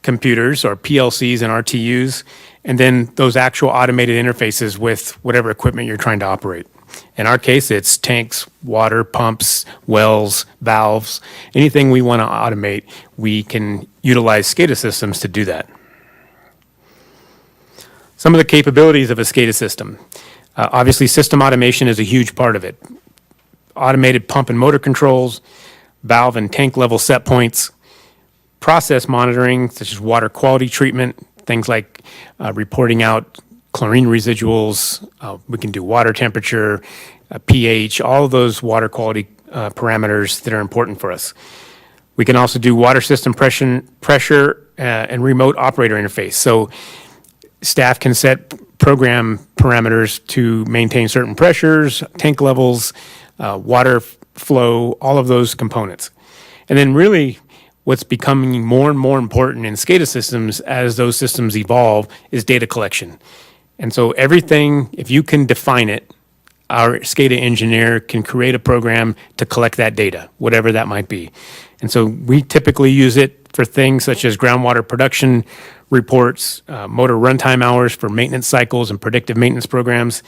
computers or PLCs and RTUs, and then those actual automated interfaces with whatever equipment you're trying to operate. In our case, it's tanks, water, pumps, wells, valves, anything we want to automate, we can utilize SCADA systems to do that. Some of the capabilities of a SCADA system. Obviously, system automation is a huge part of it. Automated pump and motor controls, valve and tank level set points, process monitoring, such as water quality treatment, things like reporting out chlorine residuals. We can do water temperature, pH, all of those water quality parameters that are important for us. We can also do water system pressure and remote operator interface. So staff can set program parameters to maintain certain pressures, tank levels, water flow, all of those components. And then really what's becoming more and more important in SCADA systems as those systems evolve is data collection. And so everything, if you can define it, our SCADA engineer can create a program to collect that data, whatever that might be. And so we typically use it for things such as groundwater production reports, motor runtime hours for maintenance cycles and predictive maintenance programs.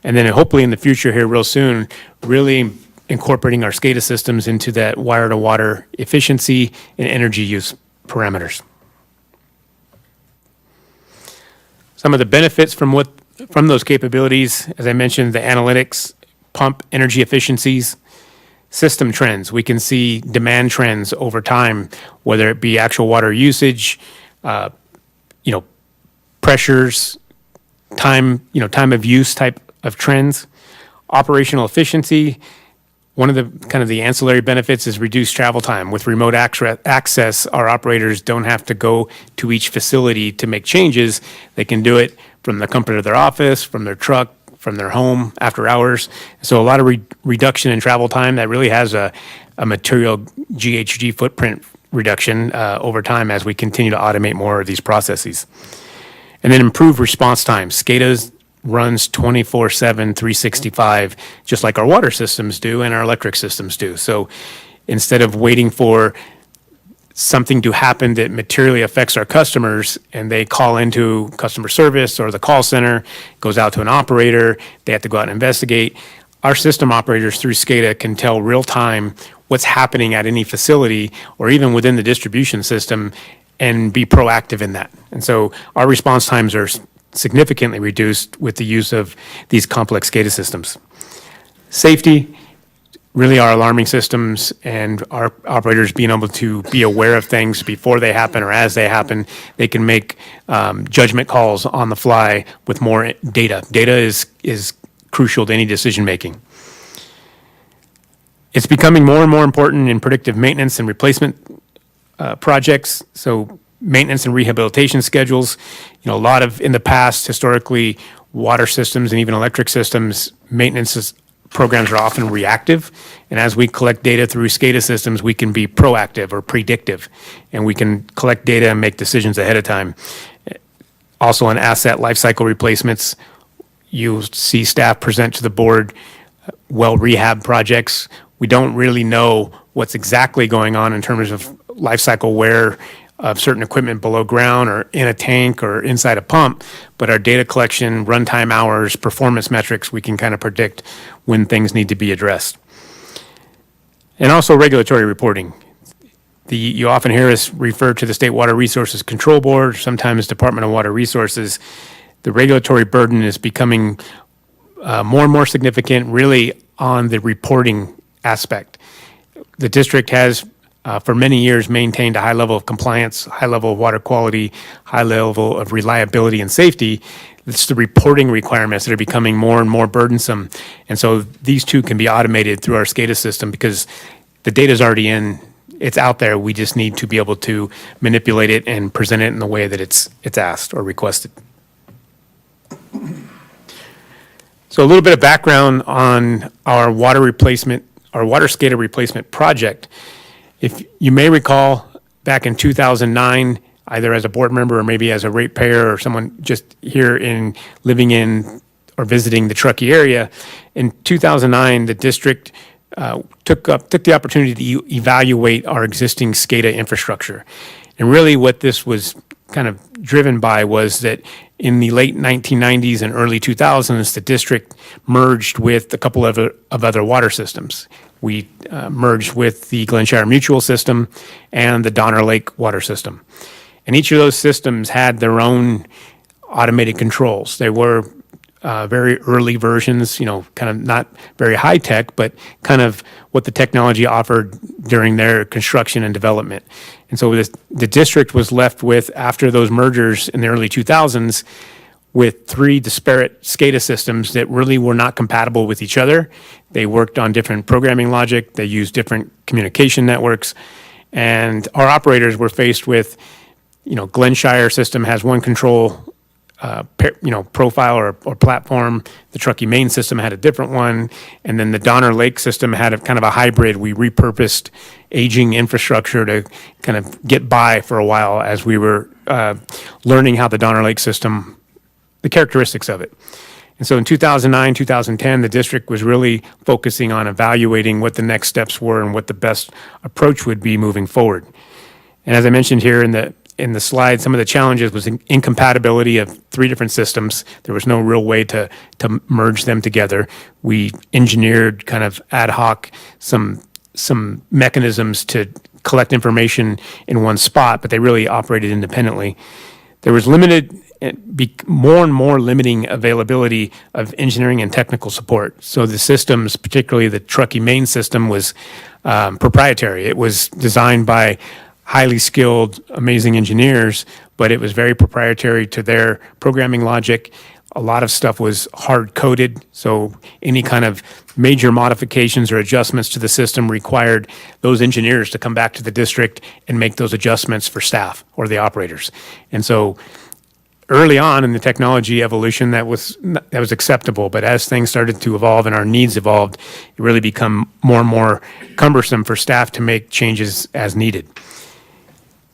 And then hopefully in the future here real soon, really incorporating our SCADA systems into that wire-to-water efficiency and energy use parameters. Some of the benefits from those capabilities, as I mentioned, the analytics, pump energy efficiencies, system trends. We can see demand trends over time, whether it be actual water usage, pressures, time of use type of trends, operational efficiency. One of the ancillary benefits is reduced travel time. With remote access, our operators don't have to go to each facility to make changes. They can do it from the comfort of their office, from their truck, from their home after hours. So a lot of reduction in travel time that really has a material GHG footprint reduction over time as we continue to automate more of these processes. And then improve response time. SCADA runs 24/7, 365, just like our water systems do and our electric systems do. So instead of waiting for something to happen that materially affects our customers and they call into customer service or the call center, goes out to an operator, they have to go out and investigate. Our system operators through SCADA can tell real time what's happening at any facility or even within the distribution system and be proactive in that. And so our response times are significantly reduced with the use of these complex SCADA systems. Safety, really our alarming systems and our operators being able to be aware of things before they happen or as they happen. They can make judgment calls on the fly with more data. Data is crucial to any decision making. It's becoming more and more important in predictive maintenance and replacement projects. So maintenance and rehabilitation schedules, a lot of, in the past, historically, water systems and even electric systems, maintenance programs are often reactive. And as we collect data through SCADA systems, we can be proactive or predictive, and we can collect data and make decisions ahead of time. Also on asset lifecycle replacements, you'll see staff present to the board well rehab projects. We don't really know what's exactly going on in terms of lifecycle wear of certain equipment below ground or in a tank or inside a pump, but our data collection, runtime hours, performance metrics, we can kind of predict when things need to be addressed. And also regulatory reporting. You often hear us refer to the State Water Resources Control Board, sometimes Department of Water Resources. The regulatory burden is becoming more and more significant really on the reporting aspect. The district has for many years maintained a high level of compliance, high level of water quality, high level of reliability and safety. It's the reporting requirements that are becoming more and more burdensome. And so these two can be automated through our SCADA system because the data is already in, it's out there. We just need to be able to manipulate it and present it in the way that it's asked or requested. So a little bit of background on our water SCADA replacement project. If you may recall, back in 2009, either as a board member or maybe as a ratepayer or someone just here living in or visiting the Truckee area, in 2009, the district took the opportunity to evaluate our existing SCADA infrastructure. And really what this was kind of driven by was that in the late 1990s and early 2000s, the district merged with a couple of other water systems. We merged with the Glenshire Mutual System and the Donner Lake Water System. And each of those systems had their own automated controls. They were very early versions, kind of not very high tech, but kind of what the technology offered during their construction and development. And so the district was left with, after those mergers in the early 2000s, with three disparate SCADA systems that really were not compatible with each other. They worked on different programming logic. They used different communication networks. And our operators were faced with, Glenshire system has one control profile or platform. The Truckee main system had a different one. And then the Donner Lake system had a kind of a hybrid. We repurposed aging infrastructure to kind of get by for a while as we were learning how the Donner Lake system, the characteristics of it. And so in 2009, 2010, the district was really focusing on evaluating what the next steps were and what the best approach would be moving forward. And as I mentioned here in the slide, some of the challenges was incompatibility of three different systems. There was no real way to merge them together. We engineered kind of ad hoc some mechanisms to collect information in one spot, but they really operated independently. There was more and more limiting availability of engineering and technical support. So the systems, particularly the Truckee main system, was proprietary. It was designed by highly skilled, amazing engineers, but it was very proprietary to their programming logic. A lot of stuff was hard-coded, so any kind of major modifications or adjustments to the system required those engineers to come back to the district and make those adjustments for staff or the operators. And so early on in the technology evolution, that was acceptable. But as things started to evolve and our needs evolved, it really become more and more cumbersome for staff to make changes as needed.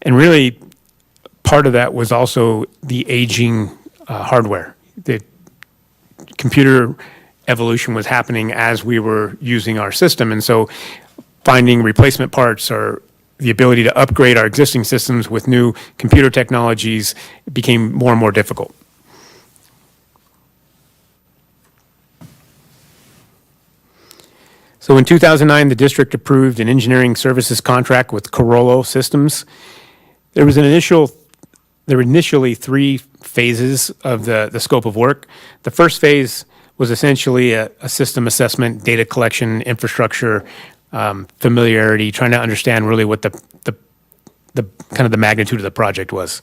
And really, part of that was also the aging hardware. The computer evolution was happening as we were using our system, and so finding replacement parts or the ability to upgrade our existing systems with new computer technologies became more and more difficult. So in 2009, the district approved an engineering services contract with Corollo Systems. There were initially 3 phases of the scope of work. The first phase was essentially a system assessment, data collection, infrastructure, familiarity, trying to understand really what the kind of the magnitude of the project was.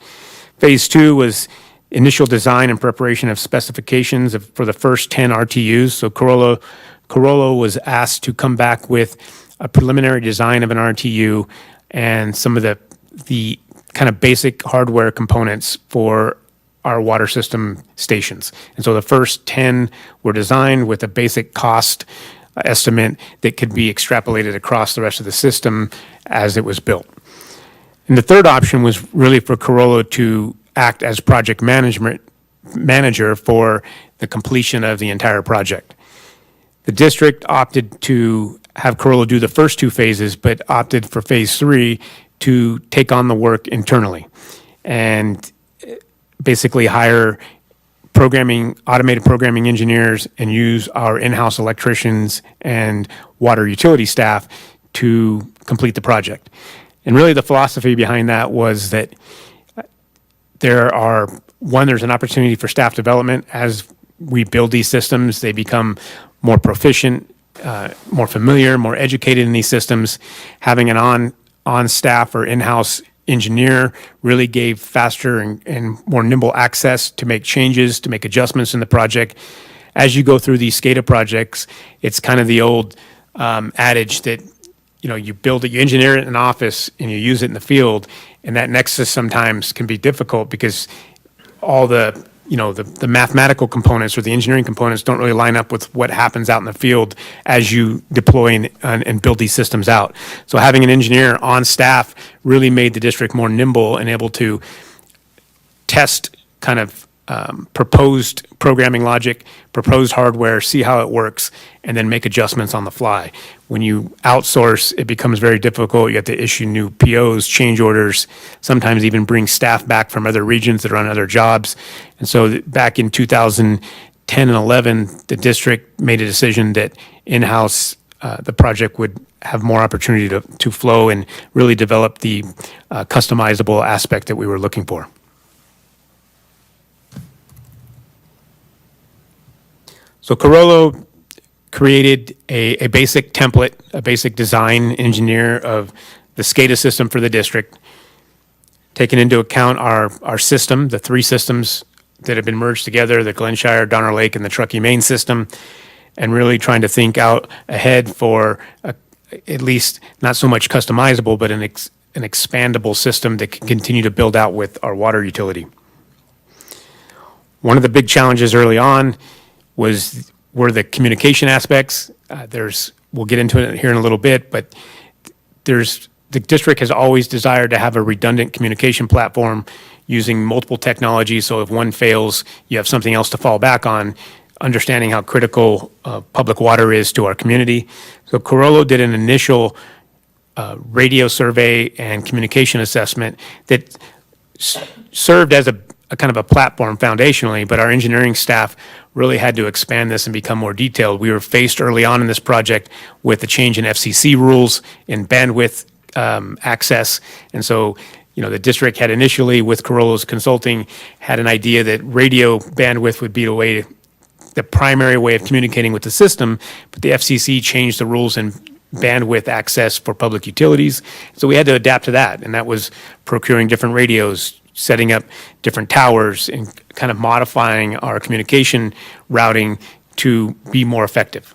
Phase 2 was initial design and preparation of specifications for the first 10 RTUs. So Corollo was asked to come back with a preliminary design of an RTU and some of the kind of basic hardware components for our water system stations. And so the first 10 were designed with a basic cost estimate that could be extrapolated across the rest of the system as it was built. And the third option was really for Corollo to act as project manager for the completion of the entire project. The district opted to have Corollo do the first 2 phases, but opted for phase 3 to take on the work internally and basically hire automated programming engineers and use our in-house electricians and water utility staff to complete the project. And really the philosophy behind that was that there's an opportunity for staff development. As we build these systems, they become more proficient, more familiar, more educated in these systems. Having an on-staff or in-house engineer really gave faster and more nimble access to make changes, to make adjustments in the project. As you go through these SCADA projects, it's kind of the old adage that you build it, you engineer it in an office, and you use it in the field, and that nexus sometimes can be difficult because all the mathematical components or the engineering components don't really line up with what happens out in the field as you deploy and build these systems out. So having an engineer on staff really made the district more nimble and able to test kind of proposed programming logic, proposed hardware, see how it works, and then make adjustments on the fly. When you outsource, it becomes very difficult. You have to issue new POs, change orders, sometimes even bring staff back from other regions that are on other jobs. And so back in 2010 and 11, the district made a decision that in-house the project would have more opportunity to flow and really develop the customizable aspect that we were looking for. So Corollo created a basic template, a basic design engineer of the SCADA system for the district, taking into account our system, the 3 systems that have been merged together, the Glenshire, Donner Lake, and the Truckee Main system, and really trying to think out ahead for at least not so much customizable, but an expandable system that can continue to build out with our water utility. One of the big challenges early on were the communication aspects. We'll get into it here in a little bit, but the district has always desired to have a redundant communication platform using multiple technologies. So if one fails, you have something else to fall back on, understanding how critical public water is to our community. So Corollo did an initial radio survey and communication assessment that served as a kind of a platform foundationally, but our engineering staff really had to expand this and become more detailed. We were faced early on in this project with a change in FCC rules and bandwidth access. And so, the district had initially, with Corollo's consulting, had an idea that radio bandwidth would be the primary way of communicating with the system, but the FCC changed the rules and bandwidth access for public utilities. So we had to adapt to that, and that was procuring different radios, setting up different towers, and kind of modifying our communication routing to be more effective.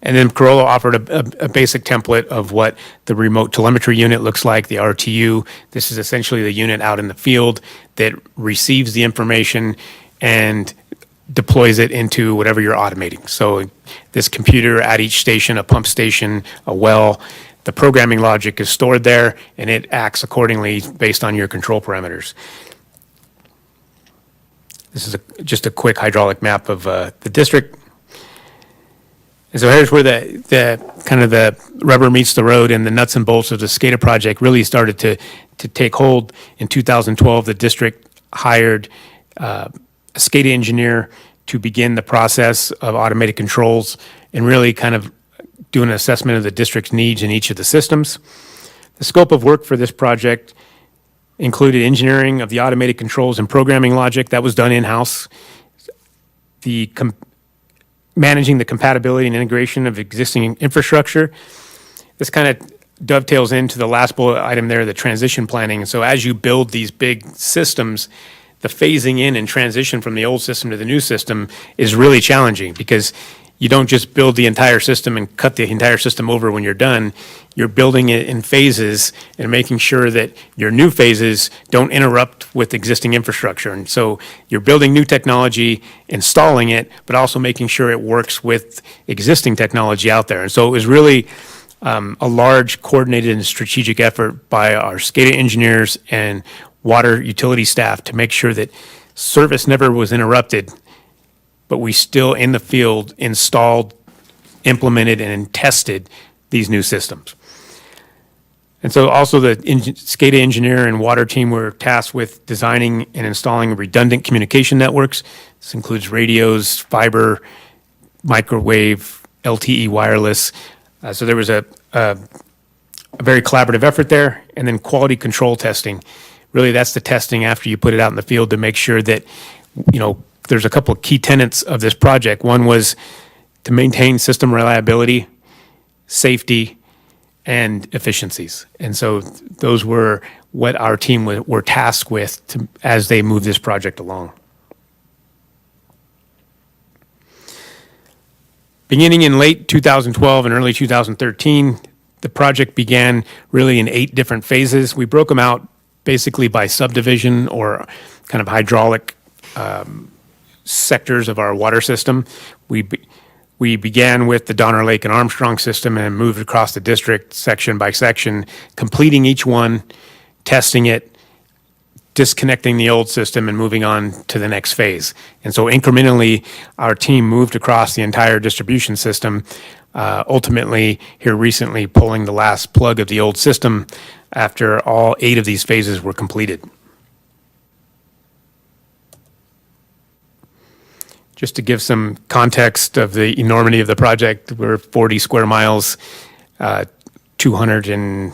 And then Corolla offered a basic template of what the remote telemetry unit looks like, the RTU. This is essentially the unit out in the field that receives the information and deploys it into whatever you're automating. So this computer at each station, a pump station, a well, the programming logic is stored there, and it acts accordingly based on your control parameters. This is just a quick hydraulic map of the district. And so here's where the kind of the rubber meets the road, and the nuts and bolts of the SCADA project really started to take hold. In 2012, the district hired a SCADA engineer to begin the process of automated controls and really kind of do an assessment of the district's needs in each of the systems. The scope of work for this project included engineering of the automated controls and programming logic. That was done in-house. Managing the compatibility and integration of existing infrastructure. This kind of dovetails into the last bullet item there, the transition planning. So as you build these big systems, the phasing in and transition from the old system to the new system is really challenging, because you don't just build the entire system and cut the entire system over when you're done. You're building it in phases and making sure that your new phases don't interrupt with existing infrastructure. And so you're building new technology, installing it, but also making sure it works with existing technology out there. And so it was really a large, coordinated, and strategic effort by our SCADA engineers and water utility staff to make sure that service never was interrupted, but we still in the field installed, implemented, and tested these new systems. And so also the SCADA engineer and water team were tasked with designing and installing redundant communication networks. This includes radios, fiber, microwave, LTE wireless. So there was a very collaborative effort there. And then quality control testing. Really, that's the testing after you put it out in the field to make sure that, there's a couple of key tenets of this project. One was to maintain system reliability, safety, and efficiencies. And so those were what our team were tasked with as they moved this project along. Beginning in late 2012 and early 2013, the project began really in 8 different phases. We broke them out basically by subdivision or kind of hydraulic sectors of our water system. We began with the Donner Lake and Armstrong system and moved across the district section by section, completing each one, testing it, disconnecting the old system, and moving on to the next phase. And so incrementally, our team moved across the entire distribution system, ultimately here recently pulling the last plug of the old system after all 8 of these phases were completed. Just to give some context of the enormity of the project, we're 40 square miles, 200 and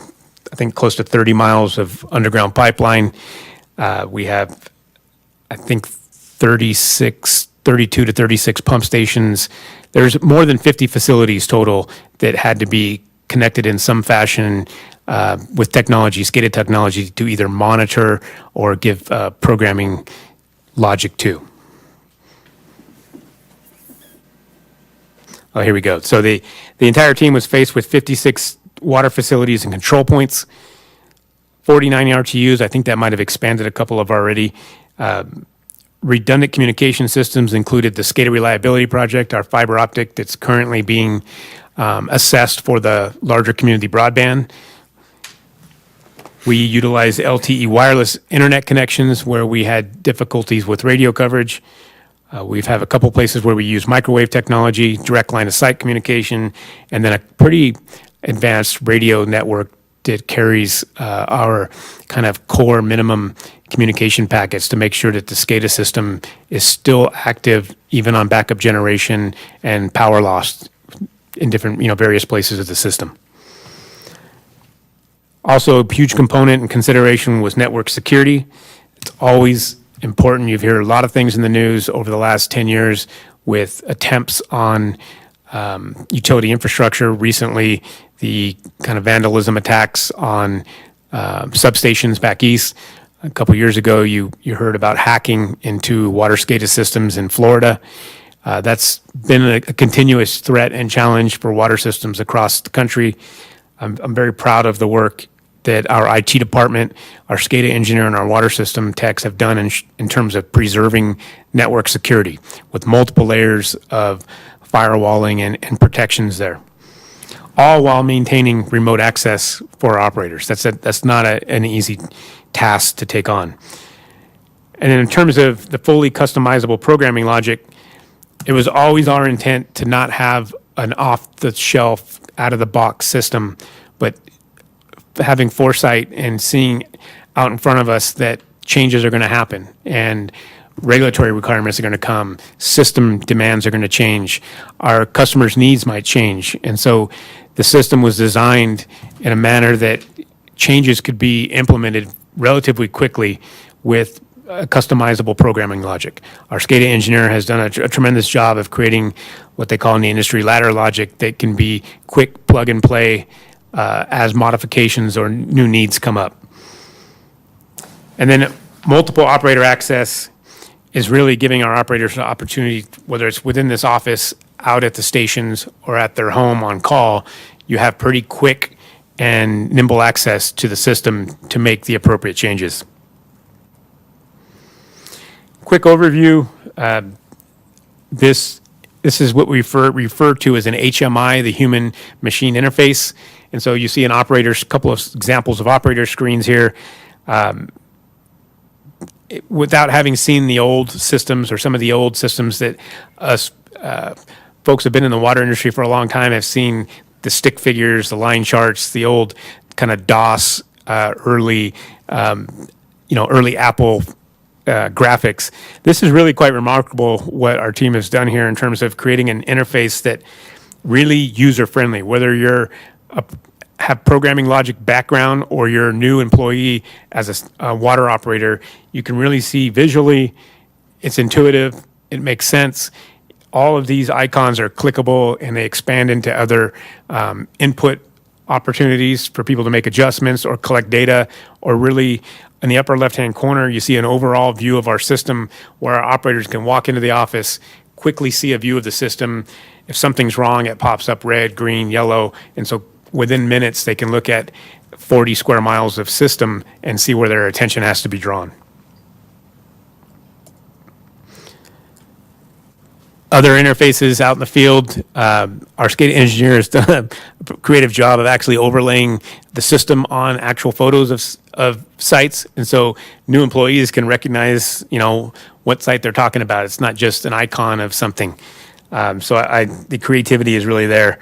I think close to 30 miles of underground pipeline. We have, I think, 32 to 36 pump stations. There's more than 50 facilities total that had to be connected in some fashion with technology, SCADA technology, to either monitor or give programming logic to. Oh, here we go. So the entire team was faced with 56 water facilities and control points, 49 RTUs. I think that might have expanded a couple of already. Redundant communication systems included the SCADA reliability project, our fiber optic that's currently being assessed for the larger community broadband. We utilized LTE wireless internet connections where we had difficulties with radio coverage. We've have a couple places where we use microwave technology, direct line of sight communication, and then a pretty advanced radio network that carries our kind of core minimum communication packets to make sure that the SCADA system is still active even on backup generation and power loss in different, various places of the system. Also, a huge component and consideration was network security. It's always important. You've heard a lot of things in the news over the last 10 years with attempts on utility infrastructure. Recently, the kind of vandalism attacks on substations back east. A couple years ago, you heard about hacking into water SCADA systems in Florida. That's been a continuous threat and challenge for water systems across the country. I'm very proud of the work that our IT department, our SCADA engineer, and our water system techs have done in terms of preserving network security with multiple layers of firewalling and protections there, all while maintaining remote access for our operators. That's not an easy task to take on. And then in terms of the fully customizable programming logic, it was always our intent to not have an off-the-shelf, out-of-the-box system, but having foresight and seeing out in front of us that changes are going to happen and regulatory requirements are going to come, system demands are going to change, our customers' needs might change. And so the system was designed in a manner that changes could be implemented relatively quickly with customizable programming logic. Our SCADA engineer has done a tremendous job of creating what they call in the industry ladder logic that can be quick plug and play as modifications or new needs come up. And then multiple operator access is really giving our operators an opportunity, whether it's within this office, out at the stations, or at their home on call, you have pretty quick and nimble access to the system to make the appropriate changes. Quick overview. This is what we refer to as an HMI, the human machine interface. And so you see a couple of examples of operator screens here. Without having seen the old systems or some of the old systems that us folks have been in the water industry for a long time have seen, the stick figures, the line charts, the old kind of DOS, early Apple graphics. This is really quite remarkable what our team has done here in terms of creating an interface that really user-friendly, whether you're have programming logic background or you're a new employee as a water operator, you can really see visually, it's intuitive, it makes sense. All of these icons are clickable and they expand into other input opportunities for people to make adjustments or collect data, or really in the upper left-hand corner, you see an overall view of our system where our operators can walk into the office, quickly see a view of the system. If something's wrong, it pops up red, green, yellow, and so within minutes, they can look at 40 square miles of system and see where their attention has to be drawn. Other interfaces out in the field, our SCADA engineer has done a creative job of actually overlaying the system on actual photos of sites. And so new employees can recognize, what site they're talking about. It's not just an icon of something. The creativity is really there.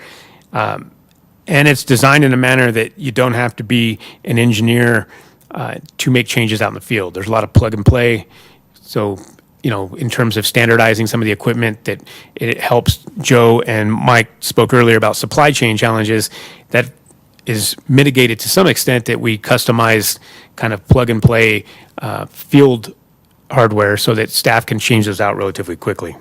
And it's designed in a manner that you don't have to be an engineer to make changes out in the field. There's a lot of plug and play. So, in terms of standardizing some of the equipment, that it helps. Joe and Mike spoke earlier about supply chain challenges. That is mitigated to some extent that we customize kind of plug and play field hardware so that staff can change those out relatively quickly.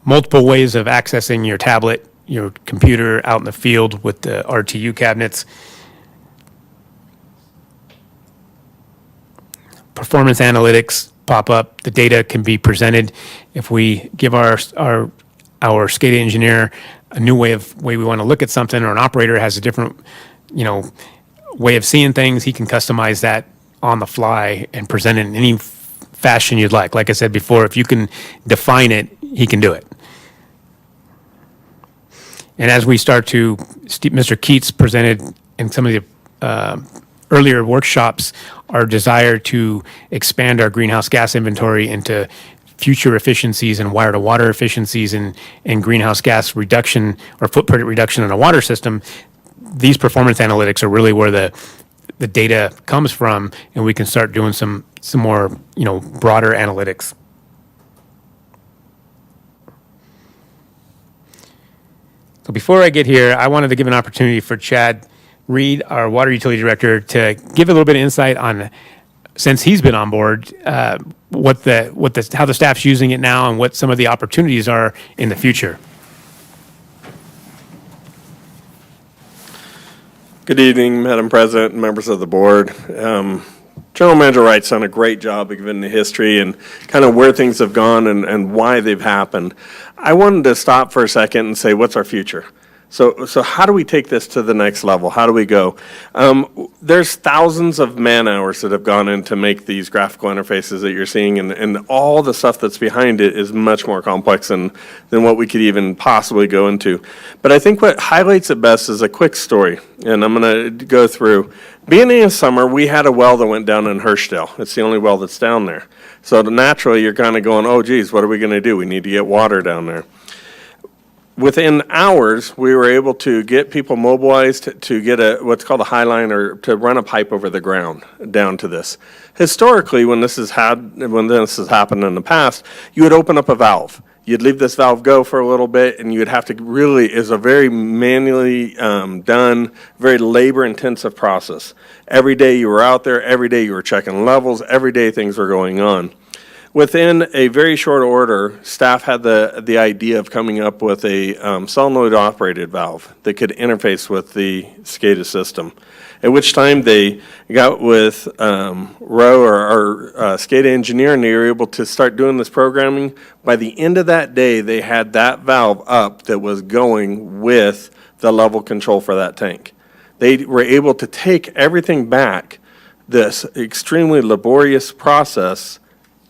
Multiple ways of accessing your tablet, your computer out in the field with the RTU cabinets. Performance analytics pop up. The data can be presented. If we give our SCADA engineer a new way we want to look at something, or an operator has a different, way of seeing things, he can customize that on the fly and present it in any fashion you'd like. Like I said before, if you can define it, he can do it. And as we start to, Mr. Keats presented in some of the earlier workshops our desire to expand our greenhouse gas inventory into future efficiencies and wire-to-water efficiencies and greenhouse gas reduction or footprint reduction in a water system. These performance analytics are really where the data comes from, and we can start doing some more broader analytics. So before I get here, I wanted to give an opportunity for Chad Reed, our water utility director, to give a little bit of insight on, since he's been on board, how the staff's using it now and what some of the opportunities are in the future. Good evening, Madam President and members of the board. General Manager Wright's done a great job of giving the history and kind of where things have gone and why they've happened. I wanted to stop for a second and say, what's our future? So how do we take this to the next level? How do we go? There's thousands of man hours that have gone in to make these graphical interfaces that you're seeing, and all the stuff that's behind it is much more complex than what we could even possibly go into. But I think what highlights it best is a quick story, and I'm going to go through. Beginning of summer, we had a well that went down in Hirschdale. It's the only well that's down there. So naturally, you're kind of going, oh, geez, what are we going to do? We need to get water down there. Within hours, we were able to get people mobilized to get what's called a high line, or to run a pipe over the ground down to this. Historically, when this has happened in the past, you would open up a valve. You'd leave this valve go for a little bit, and you would have to really, is a very manually done, very labor-intensive process. Every day you were out there, every day you were checking levels, every day things were going on. Within a very short order, staff had the idea of coming up with a solenoid-operated valve that could interface with the SCADA system, at which time they got with Roe, our SCADA engineer, and they were able to start doing this programming. By the end of that day, they had that valve up that was going with the level control for that tank. They were able to take everything back, this extremely laborious process,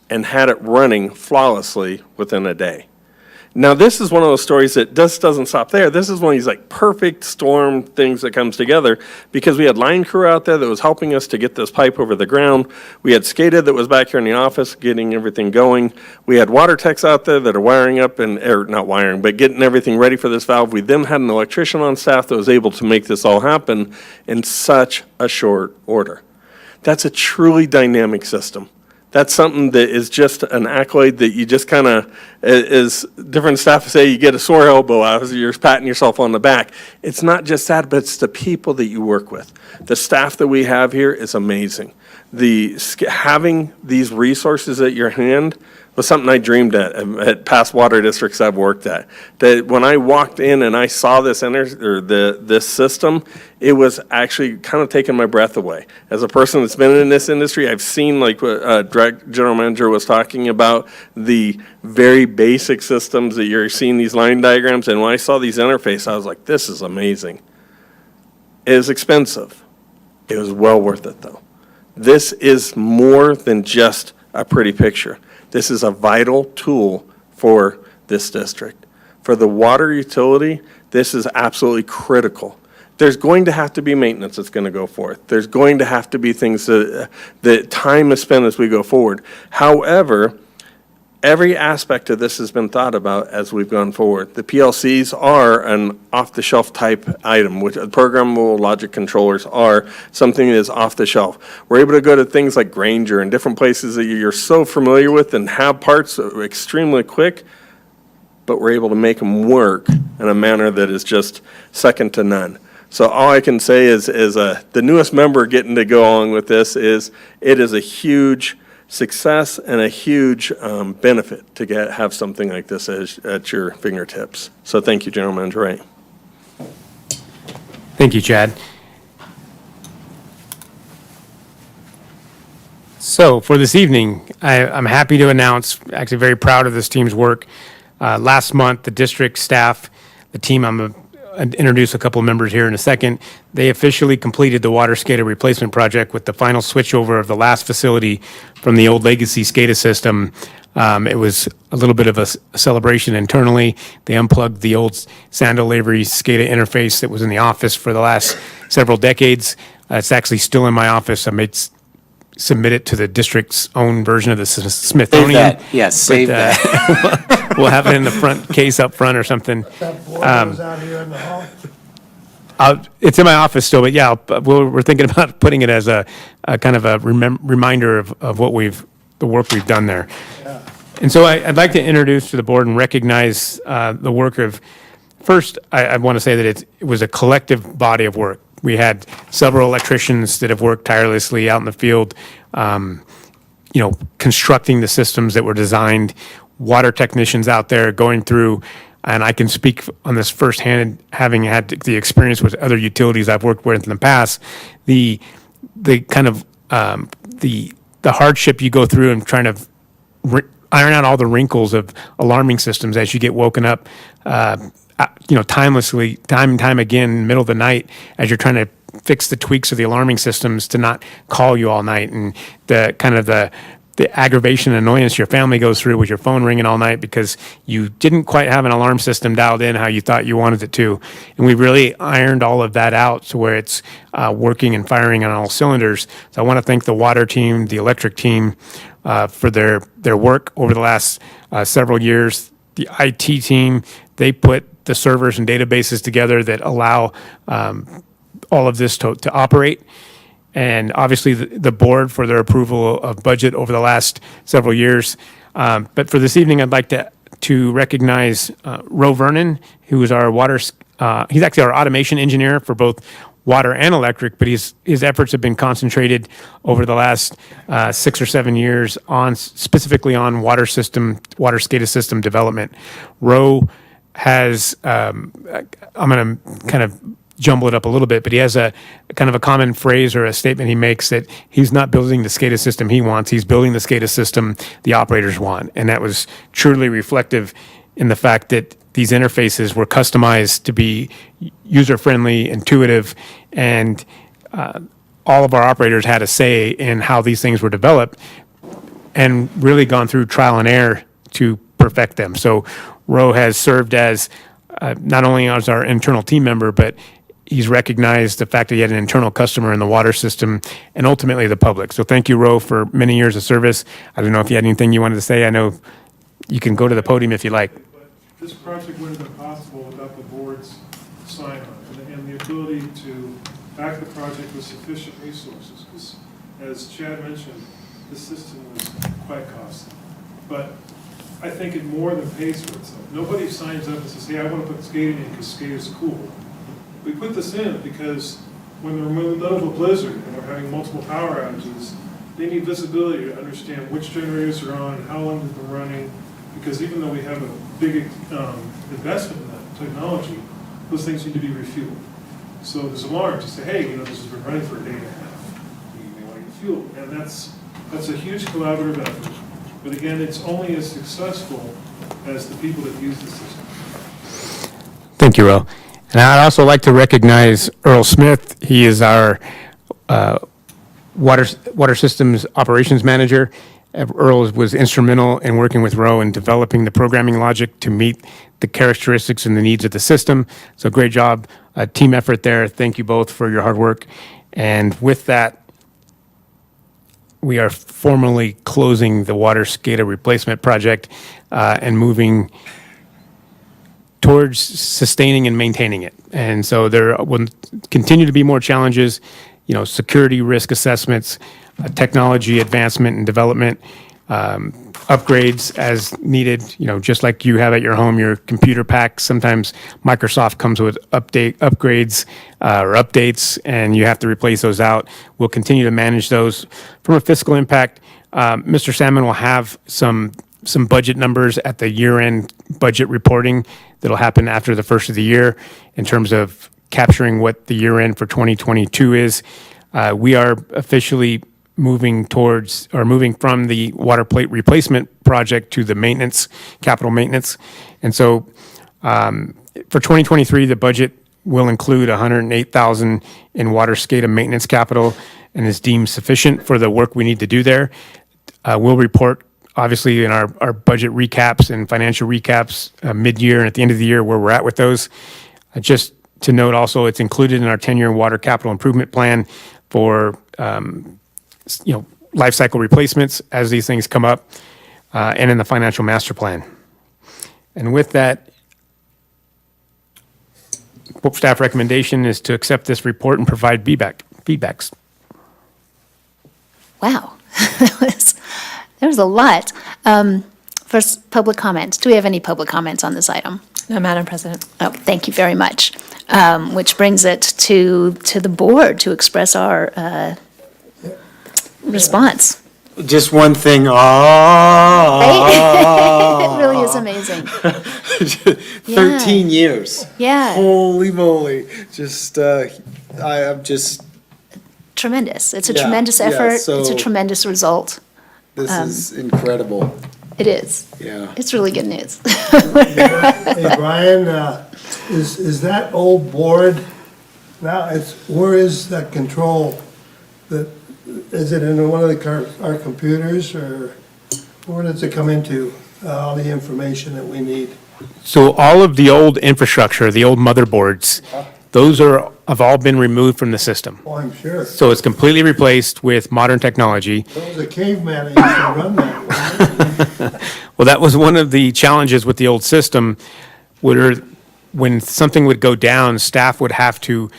and had it running flawlessly within a day. Now, this is one of those stories that just doesn't stop there. This is one of these like perfect storm things that comes together, because we had line crew out there that was helping us to get this pipe over the ground. We had SCADA that was back here in the office getting everything going. We had water techs out there that are wiring up or not wiring, but getting everything ready for this valve. We then had an electrician on staff that was able to make this all happen in such a short order. That's a truly dynamic system. That's something that is just an accolade that you just kind of, as different staff say, you get a sore elbow out as you're patting yourself on the back. It's not just that, but it's the people that you work with. The staff that we have here is amazing. Having these resources at your hand was something I dreamed at past water districts I've worked at. That when I walked in and I saw this system, it was actually kind of taking my breath away. As a person that's been in this industry, I've seen, like what General Manager was talking about, the very basic systems that you're seeing, these line diagrams, and when I saw these interfaces, I was like, this is amazing. It is expensive. It was well worth it, though. This is more than just a pretty picture. This is a vital tool for this district. For the water utility, this is absolutely critical. There's going to have to be maintenance that's going to go forth. There's going to have to be things that time is spent as we go forward. However, every aspect of this has been thought about as we've gone forward. The PLCs are an off-the-shelf type item, which programmable logic controllers are something that is off-the-shelf. We're able to go to things like Granger and different places that you're so familiar with and have parts extremely quick, but we're able to make them work in a manner that is just second to none. So all I can say is the newest member getting to go along with this is it is a huge success and a huge benefit to have something like this at your fingertips. So thank you, General Manager Wright. Thank you, Chad. So for this evening, I'm happy to announce, actually very proud of this team's work. Last month, the district staff, the team, I'm going to introduce a couple of members here in a second, they officially completed the water SCADA replacement project with the final switchover of the last facility from the old legacy SCADA system. It was a little bit of a celebration internally. They unplugged the old Sandal Avery SCADA interface that was in the office for the last several decades. It's actually still in my office. I made submit it to the district's own version of the Smithsonian. Save that. Yes, save that. We'll have it in the front case up front or something. That board was out here in the hall. It's in my office still, but yeah, we're thinking about putting it as a kind of a reminder of the work we've done there. Yeah. And so I'd like to introduce to the board and recognize the work of, first, I want to say that it was a collective body of work. We had several electricians that have worked tirelessly out in the field, constructing the systems that were designed, water technicians out there going through, and I can speak on this firsthand, having had the experience with other utilities I've worked with in the past, the kind of the hardship you go through in trying to iron out all the wrinkles of alarming systems as you get woken up, timelessly, time and time again, in the middle of the night, as you're trying to fix the tweaks of the alarming systems to not call you all night, and the kind of the aggravation and annoyance your family goes through with your phone ringing all night because you didn't quite have an alarm system dialed in how you thought you wanted it to. And we really ironed all of that out to where it's working and firing on all cylinders. So I want to thank the water team, the electric team, for their work over the last several years. The IT team, they put the servers and databases together that allow all of this to operate. And obviously the board for their approval of budget over the last several years. But for this evening, I'd like to recognize Ro Vernon, who is our he's actually our automation engineer for both water and electric, but his efforts have been concentrated over the last 6 or 7 years specifically on water SCADA system development. Ro has, I'm going to kind of jumble it up a little bit, but he has a kind of a common phrase or a statement he makes that he's not building the SCADA system he wants, he's building the SCADA system the operators want. And that was truly reflective in the fact that these interfaces were customized to be user-friendly, intuitive, and all of our operators had a say in how these things were developed and really gone through trial and error to perfect them. So Ro has served as not only as our internal team member, but he's recognized the fact that he had an internal customer in the water system and ultimately the public. So thank you, Ro, for many years of service. I don't know if you had anything you wanted to say. I know you can go to the podium if you like. This project wouldn't have been possible without the board's sign-on and the ability to back the project with sufficient resources. Because as Chad mentioned, the system was quite costly. But I think it more than pays for itself. Nobody signs up and says, hey, I want to put skating in because skate is cool. We put this in because when they're in the middle of a blizzard and we're having multiple power outages, they need visibility to understand which generators are on, how long they've been running, because even though we have a big investment in that technology, those things need to be refueled. So there's alarms to say, hey, this has been running for a day and a half. You may want to get fuel. And that's a huge collaborative effort. But again, it's only as successful as the people that use the system. Thank you, Ro. And I'd also like to recognize Earl Smith. He is our water systems operations manager. Earl was instrumental in working with Ro in developing the programming logic to meet the characteristics and the needs of the system. So great job, team effort there. Thank you both for your hard work. And with that, we are formally closing the water SCADA replacement project and moving towards sustaining and maintaining it. And so there will continue to be more challenges, security risk assessments, technology advancement and development, upgrades as needed, just like you have at your home, your computer pack. Sometimes Microsoft comes with upgrades or updates, and you have to replace those out. We'll continue to manage those. From a fiscal impact, Mr. Salmon will have some budget numbers at the year-end budget reporting that'll happen after the first of the year in terms of capturing what the year-end for 2022 is. We are officially moving from the water plate replacement project to the maintenance, capital maintenance. And so for 2023, the budget will include $108,000 in water SCADA maintenance capital and is deemed sufficient for the work we need to do there. We'll report, obviously, in our budget recaps and financial recaps mid-year and at the end of the year where we're at with those. Just to note also, it's included in our 10-year water capital improvement plan for life cycle replacements as these things come up, and in the financial master plan. And with that, staff recommendation is to accept this report and provide feedbacks. Wow, there was a lot. First, public comments. Do we have any public comments on this item? No, Madam President. Oh, thank you very much. Which brings it to the board to express our response. Just one thing. It really is amazing. 13 years. Yeah. Holy moly. I'm just tremendous. It's a Yeah, tremendous yeah, effort. It's a so- tremendous result. This is incredible. It is. Yeah. It's really good news. Hey, Brian, is that old board, now, where is that control? Is it in one of our computers, or where does it come into, all the information that we need? So all of the old infrastructure, the old motherboards, those have all been removed from the system. Oh, I'm sure. So it's completely replaced with modern technology. There was a caveman that used to run that. Well, that was one of the challenges with the old system, where when something would go down, staff would have to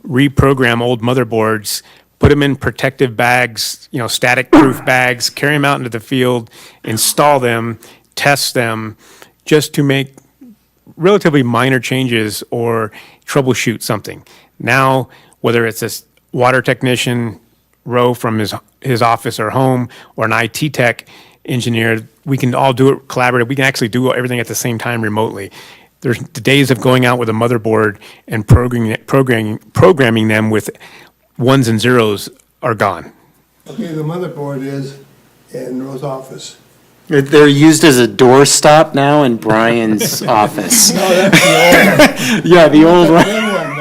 reprogram old motherboards, put them in protective bags, static-proof bags, carry them out into the field, install them, test them, just to make relatively minor changes or troubleshoot something. Now, whether it's a water technician row from his office or home, or an IT tech engineer, we can all do it collaborative. We can actually do everything at the same time remotely. There's the days of going out with a motherboard and programming them with ones and zeros are gone. Okay, the motherboard is in Rose's office. They're used as a doorstop now in Brian's office. No, that's the old one. Yeah, the old one.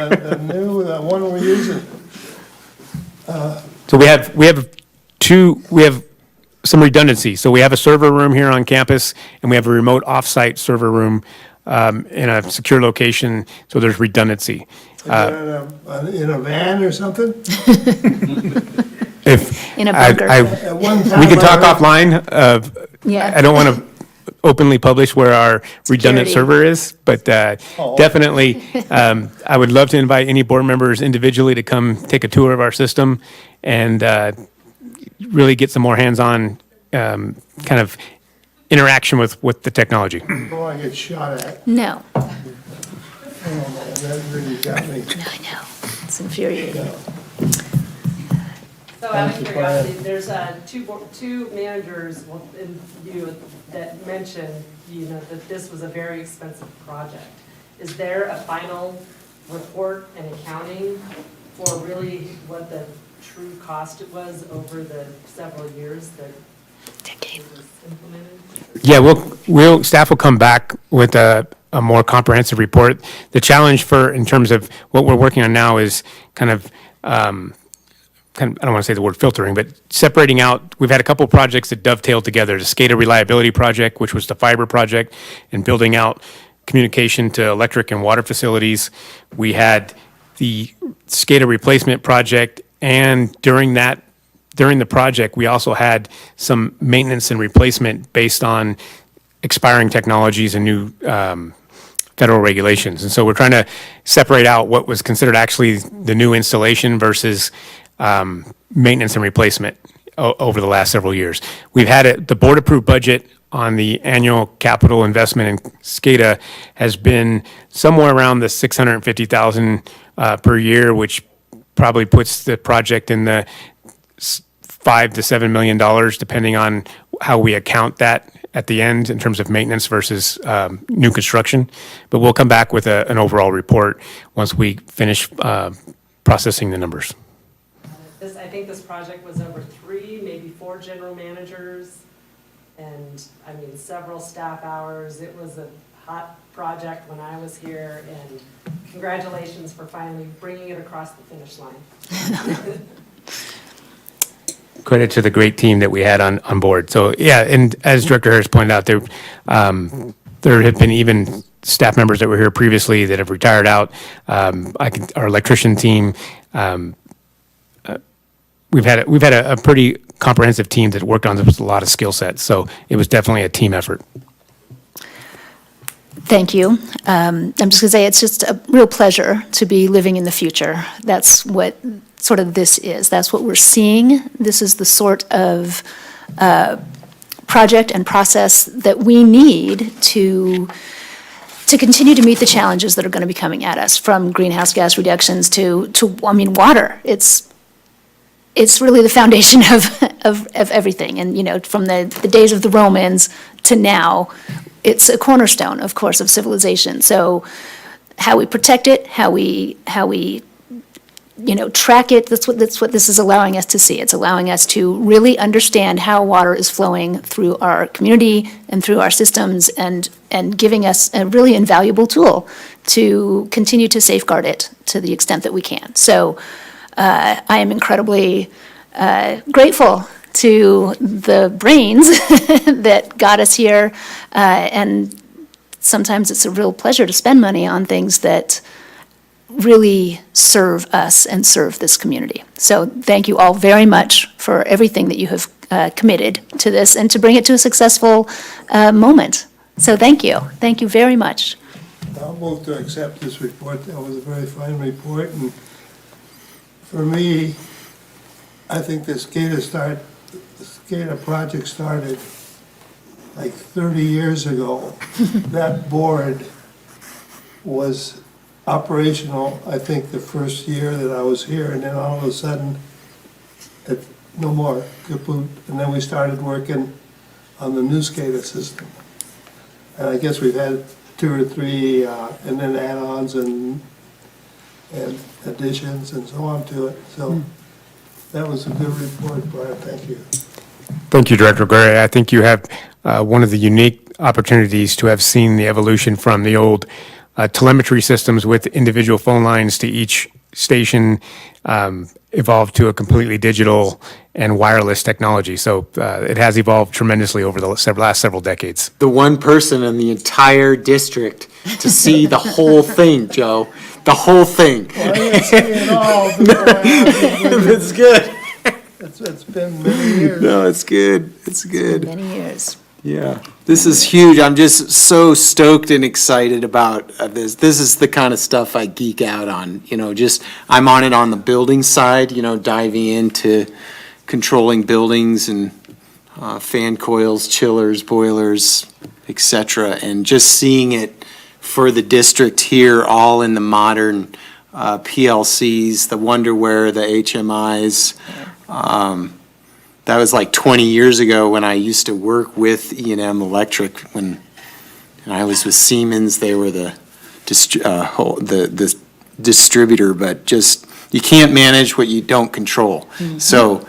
The new, the one we're using. So we have some redundancy. So we have a server room here on campus, and we have a remote offsite server room in a secure location, so there's redundancy. In a van or something? In a bunker. At one time, We can talk I heard- offline. Yeah. I don't want to openly publish where our redundant Security. server is, but definitely, I would love to invite any board members individually to come take a tour of our system and really get some more hands-on kind of interaction with the technology. Don't want to get shot at. No, Oh, man, that really got me. I know. It's infuriating. So out Thank of you, curiosity, Brian. there's two managers that mentioned, that this was a very expensive project. Is there a final report and accounting for really what the true cost it was over the several years that it was implemented? Yeah, staff will come back with a more comprehensive report. The challenge in terms of what we're working on now is kind of, I don't want to say the word filtering, but separating out, we've had a couple projects that dovetailed together. The SCADA reliability project, which was the fiber project, and building out communication to electric and water facilities. We had the SCADA replacement project, and during the project, we also had some maintenance and replacement based on expiring technologies and new federal regulations. And so we're trying to separate out what was considered actually the new installation versus maintenance and replacement over the last several years. We've had the board-approved budget on the annual capital investment in SCADA has been somewhere around the $650,000 per year, which probably puts the project in the $5 to $7 million, depending on how we account that at the end in terms of maintenance versus new construction. But we'll come back with an overall report once we finish processing the numbers. I think this project was over 3, maybe 4 general managers, and, several staff hours. It was a hot project when I was here, and congratulations for finally bringing it across the finish line. Credit to the great team that we had on board. So, yeah, and as Director Harris pointed out, there have been even staff members that were here previously that have retired out. Our electrician team, we've had a pretty comprehensive team that worked on this with a lot of skill sets. So it was definitely a team effort. Thank you. I'm just going to say it's just a real pleasure to be living in the future. That's what sort of this is. That's what we're seeing. This is the sort of project and process that we need to continue to meet the challenges that are going to be coming at us, from greenhouse gas reductions to water. It's really the foundation of everything. And, from the days of the Romans to now, it's a cornerstone, of course, of civilization. So how we protect it, how we track it. That's what this is allowing us to see. It's allowing us to really understand how water is flowing through our community and through our systems, and giving us a really invaluable tool to continue to safeguard it to the extent that we can. So I am incredibly grateful to the brains that got us here, and sometimes it's a real pleasure to spend money on things that really serve us and serve this community. So thank you all very much for everything that you have committed to this and to bring it to a successful moment. So thank you. Thank you very much. I'll move to accept this report. That was a very fine report, and for me, I think the SCADA project started like 30 years ago. That board was operational, I think, the first year that I was here, and then all of a sudden, no more, kaput. And then we started working on the new SCADA system. And I guess we've had 2 or 3, and then add-ons and additions and so on to it. So that was a good report, Brian, thank you. Thank you, Director Gray. I think you have one of the unique opportunities to have seen the evolution from the old telemetry systems with individual phone lines to each station evolved to a completely digital and wireless technology. So it has evolved tremendously over the last several decades. The one person in the entire district to see the whole thing, Joe. The whole thing. Well, I didn't see it all before I asked you. It's good. It's been many years. No, it's good. It's good. Many years. Yeah, this is huge. I'm just so stoked and excited about this. This is the kind of stuff I geek out on, I'm on it on the building side, diving into controlling buildings and fan coils, chillers, boilers, et cetera, and just seeing it for the district here, all in the modern PLCs, the Wonderware, the HMIs. That was like 20 years ago when I used to work with E&M Electric. When I was with Siemens, they were the distributor, but just, you can't manage what you don't control. Mm-hmm. So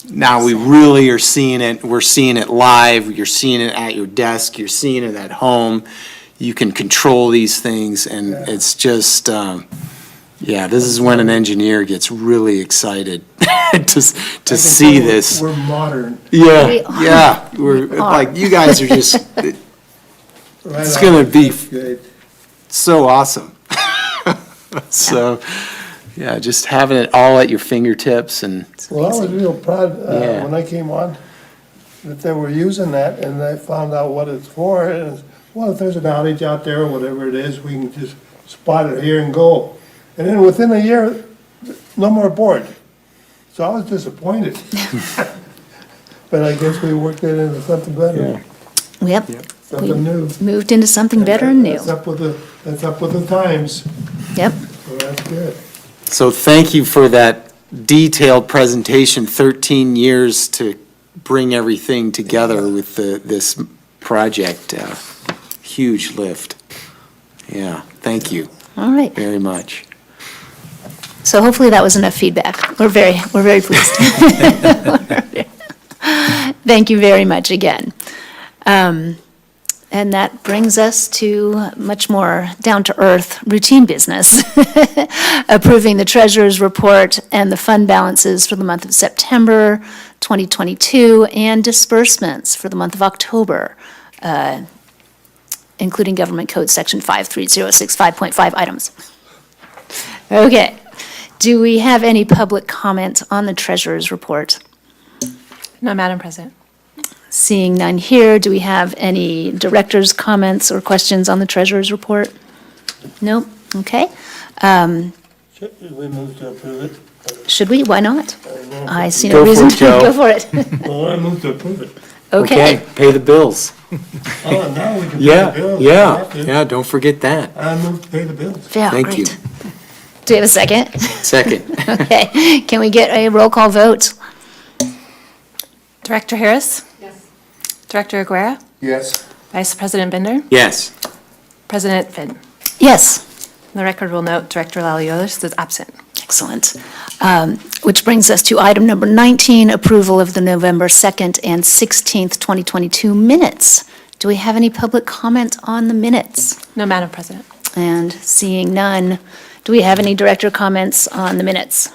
now we really are seeing it. We're seeing it live. You're seeing it at your desk. You're seeing it at home. You can control these things, and it's just, this is when an engineer gets really excited to see this. We're modern. Yeah, We are. yeah. We're like, you guys are just, it's gonna be so awesome. So, yeah, just having it all at your fingertips and. Well, I was real proud Yeah. when I came on that they were using that, and I found out what it's for. And well, if there's an outage out there or whatever it is, we can just spot it here and go. And then within a year, no more board. So I was disappointed. But I guess we worked it into something better, Yep. something new. Moved into something better and new. That's up with the times, Yep. so that's good. So thank you for that detailed presentation, 13 years to bring everything together with this project. Huge lift. Yeah, thank you All right. very much. So hopefully that was enough feedback. We're very pleased. Thank you very much again. And that brings us to much more down-to-earth routine business. Approving the treasurer's report and the fund balances for the month of September 2022 and disbursements for the month of October, including Government Code Section 53065.5 items. Okay. Do we have any public comment on the treasurer's report? No, Madam President. Seeing none here, do we have any director's comments or questions on the treasurer's report? Nope, okay. Should we move to approve it? Should we? Why not? I see Go no for reason it, to Joe. go for it. Well, I move to approve it. Okay, Pay the bills. Oh, now we can pay the Yeah, bills. yeah, don't forget that. I move to pay the bills. yeah, Thank great. you. Do we have a second? Second. Okay, can we get a roll call vote? Director Harris? Yes. Director Aguirre? Yes. Vice President Binder? Yes. President Finn? Yes. The record will note Director Laliotis is absent. Excellent. Which brings us to item number 19, approval of the November 2nd and 16th, 2022 minutes. Do we have any public comment on the minutes? No, Madam President. And seeing none, do we have any director comments on the minutes?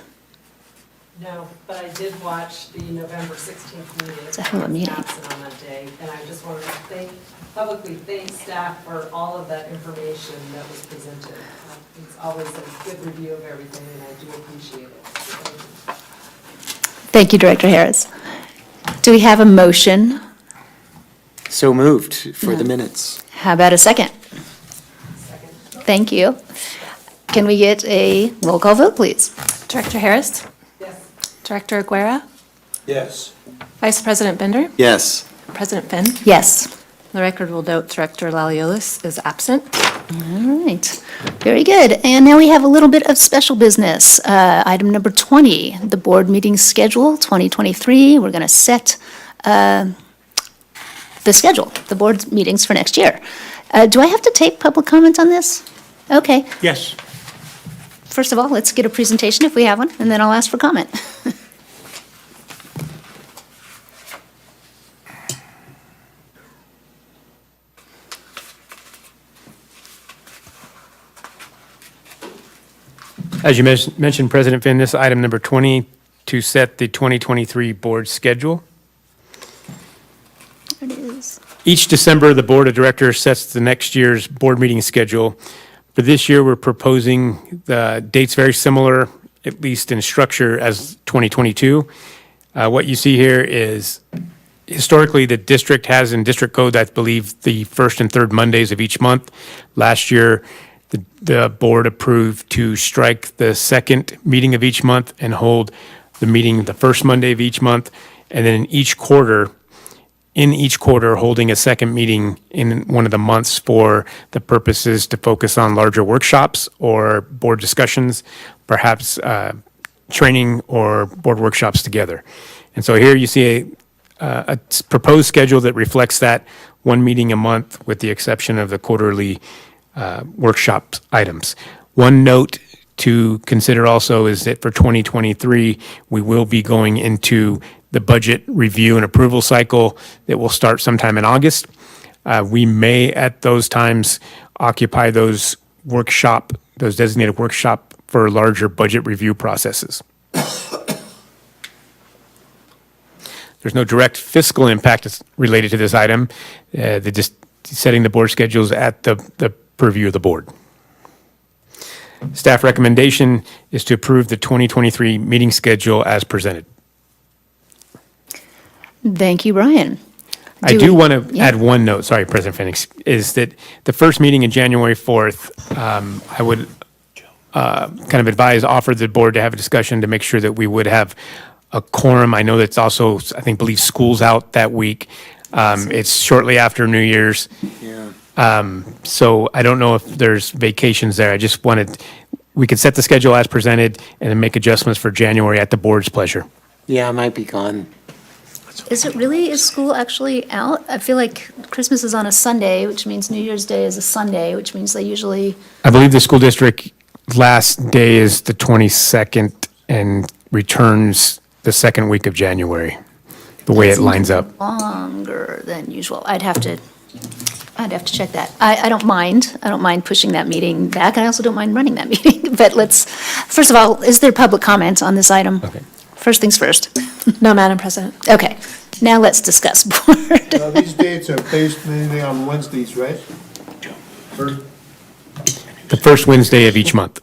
No, but I did watch the November 16th meeting. It's a hell of a meeting. I was absent on that day, and I just wanted to publicly thank staff for all of that information that was presented. It's always a good review of everything, and I do appreciate it. Thank you, Director Harris. Do we have a motion? So moved for the minutes. How about a second? Second. Thank you. Can we get a roll call vote, please? Director Harris? Yes. Director Aguera? Yes. Vice President Bender? Yes. President Finn? Yes. The record will note Director Laliolis is absent. All right, very good. And now we have a little bit of special business. Item number 20, the board meeting schedule 2023. We're going to set the schedule, the board meetings for next year. Do I have to take public comment on this? Okay. Yes. First of all, let's get a presentation if we have one, and then I'll ask for comment. As you mentioned, President Finn, this item number 20, to set the 2023 board schedule. There it is. Each December, the Board of Directors sets the next year's board meeting schedule. For this year, we're proposing the dates very similar, at least in structure, as 2022. What you see here is historically, the district has in district code, I believe, the first and third Mondays of each month. Last year, the board approved to strike the second meeting of each month and hold the meeting the first Monday of each month. And then in each quarter, holding a second meeting in one of the months for the purposes to focus on larger workshops or board discussions, perhaps training or board workshops together. And so here you see a proposed schedule that reflects that one meeting a month with the exception of the quarterly workshop items. One note to consider also is that for 2023, we will be going into the budget review and approval cycle that will start sometime in August. We may at those times occupy those designated workshop for larger budget review processes. There's no direct fiscal impact related to this item. Just setting the board schedules at the purview of the board. Staff recommendation is to approve the 2023 meeting schedule as presented. Thank you, Brian. I do want to add one note, sorry, President Phoenix, is that the first meeting in January 4th, I would kind of offer the board to have a discussion to make sure that we would have a quorum. I know that's also, believe school's out that week. It's shortly after New Year's. Yeah. So I don't know if there's vacations there. I just we could set the schedule as presented and then make adjustments for January at the board's pleasure. Yeah, I might be gone. Is school actually out? I feel like Christmas is on a Sunday, which means New Year's Day is a Sunday, which means they usually, I believe the school district last day is the 22nd and returns the second week of January, the way it lines up. longer than usual. I'd have to check that. I don't mind. I don't mind pushing that meeting back. I also don't mind running that meeting. But first of all, is there public comment on this item? Okay. First things first. No, Madam President. Okay, now let's discuss board. Now, these dates are based mainly on Wednesdays, right? The first Wednesday of each month.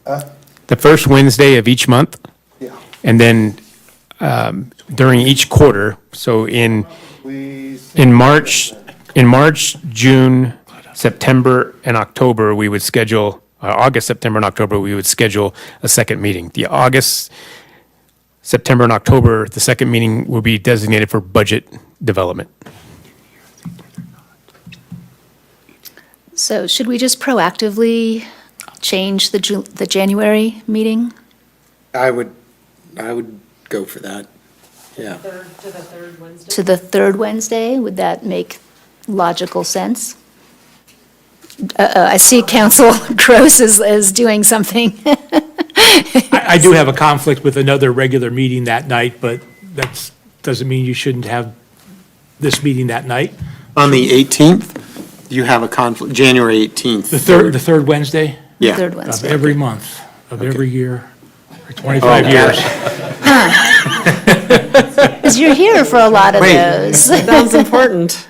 Huh? The first Wednesday of each month. Yeah. And then during each quarter, so in March, June, September, and October, we would schedule, August, September, and October, we would schedule a second meeting. The August, September, and October, the second meeting will be designated for budget development. So should we just proactively change the January meeting? I would go for that. Yeah. To the third Wednesday? To the third Wednesday? Would that make logical sense? I see Council Gross is doing something. I do have a conflict with another regular meeting that night, but that doesn't mean you shouldn't have this meeting that night. On the 18th, you have a conflict, January 18th. The third Wednesday Yeah. Third of Wednesday. every month, of every year, for 25 Oh, years. Because you're here for a lot of Wait. those. Sounds important.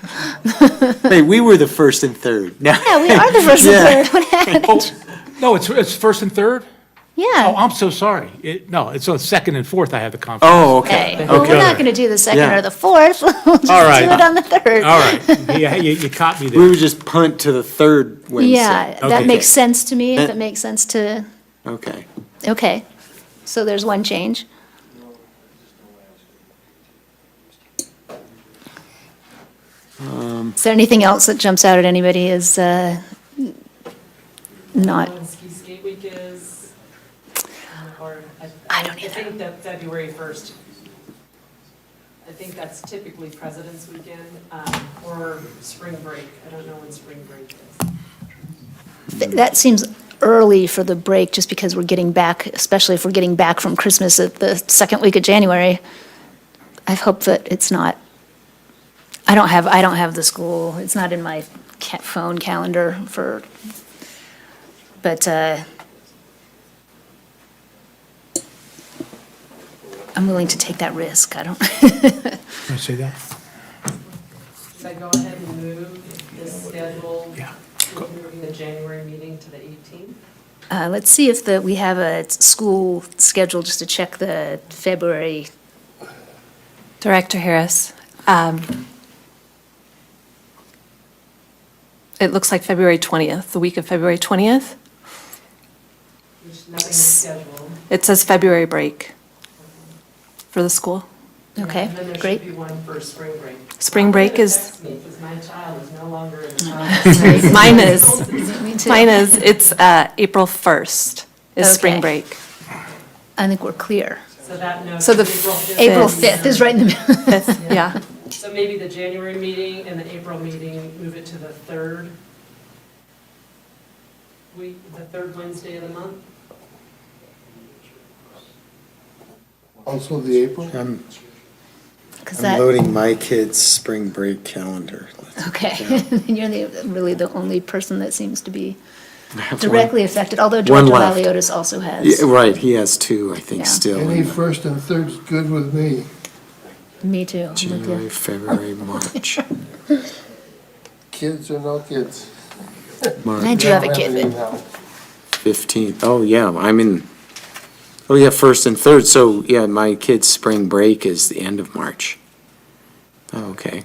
Hey, we were the first and third. No. Yeah, we are the first Yeah. and third. What happened? No, it's first and third? Oh, Yeah. I'm so sorry. No, it's on second and fourth I have the conflict. Oh, okay. Okay, well, we're not going to do the second Yeah. or the fourth. We'll just All right. do it on the third. All right, yeah, you caught me We there. would just punt to the third Wednesday. Yeah, that Okay. makes sense to me, if it makes sense to, Okay. okay. So there's one change. Is there anything else that jumps out at anybody as not, When ski skate week is, or I don't I either. think that February 1st. I think that's typically President's Weekend, or spring break. I don't know when spring break is. That seems early for the break, just because we're getting back, especially if we're getting back from Christmas at the second week of January. I hope that it's not, I don't have the school, it's not in my phone calendar for, but, I'm willing to take that risk, I don't. Can I say that? Should I go ahead and move this schedule? Yeah. Moving the January meeting to the 18th? Let's see if we have a school schedule, just to check the February. Director Harris, it looks like February 20th, the week of February 20th. Which nothing is scheduled. It says February break for the school. Okay, And then there great. should be one for spring break. Spring break is, Because my child is no longer in the child. mine is, Me too. it's April 1st is spring Okay. break. I think we're clear. So that note. So the April 5th is right in the middle. Yeah, So maybe the January meeting and the April meeting, move it to the third week, the third Wednesday of the month? Also the April? I'm 'Cause I'm that, loading my kid's spring break calendar. okay. You're really the only person that seems to be I have directly affected, although One Director left. Valiotis also one- has. Yeah, right, he has two, I think, Yeah. still. Any first and third's good with me. Me too. I'm with January, you. February, March. Kids or no kids? I do have a kid, Never but have 15th. Oh, yeah, oh, yeah, first and third. So, yeah, my kid's spring break is the end of March. Oh, okay.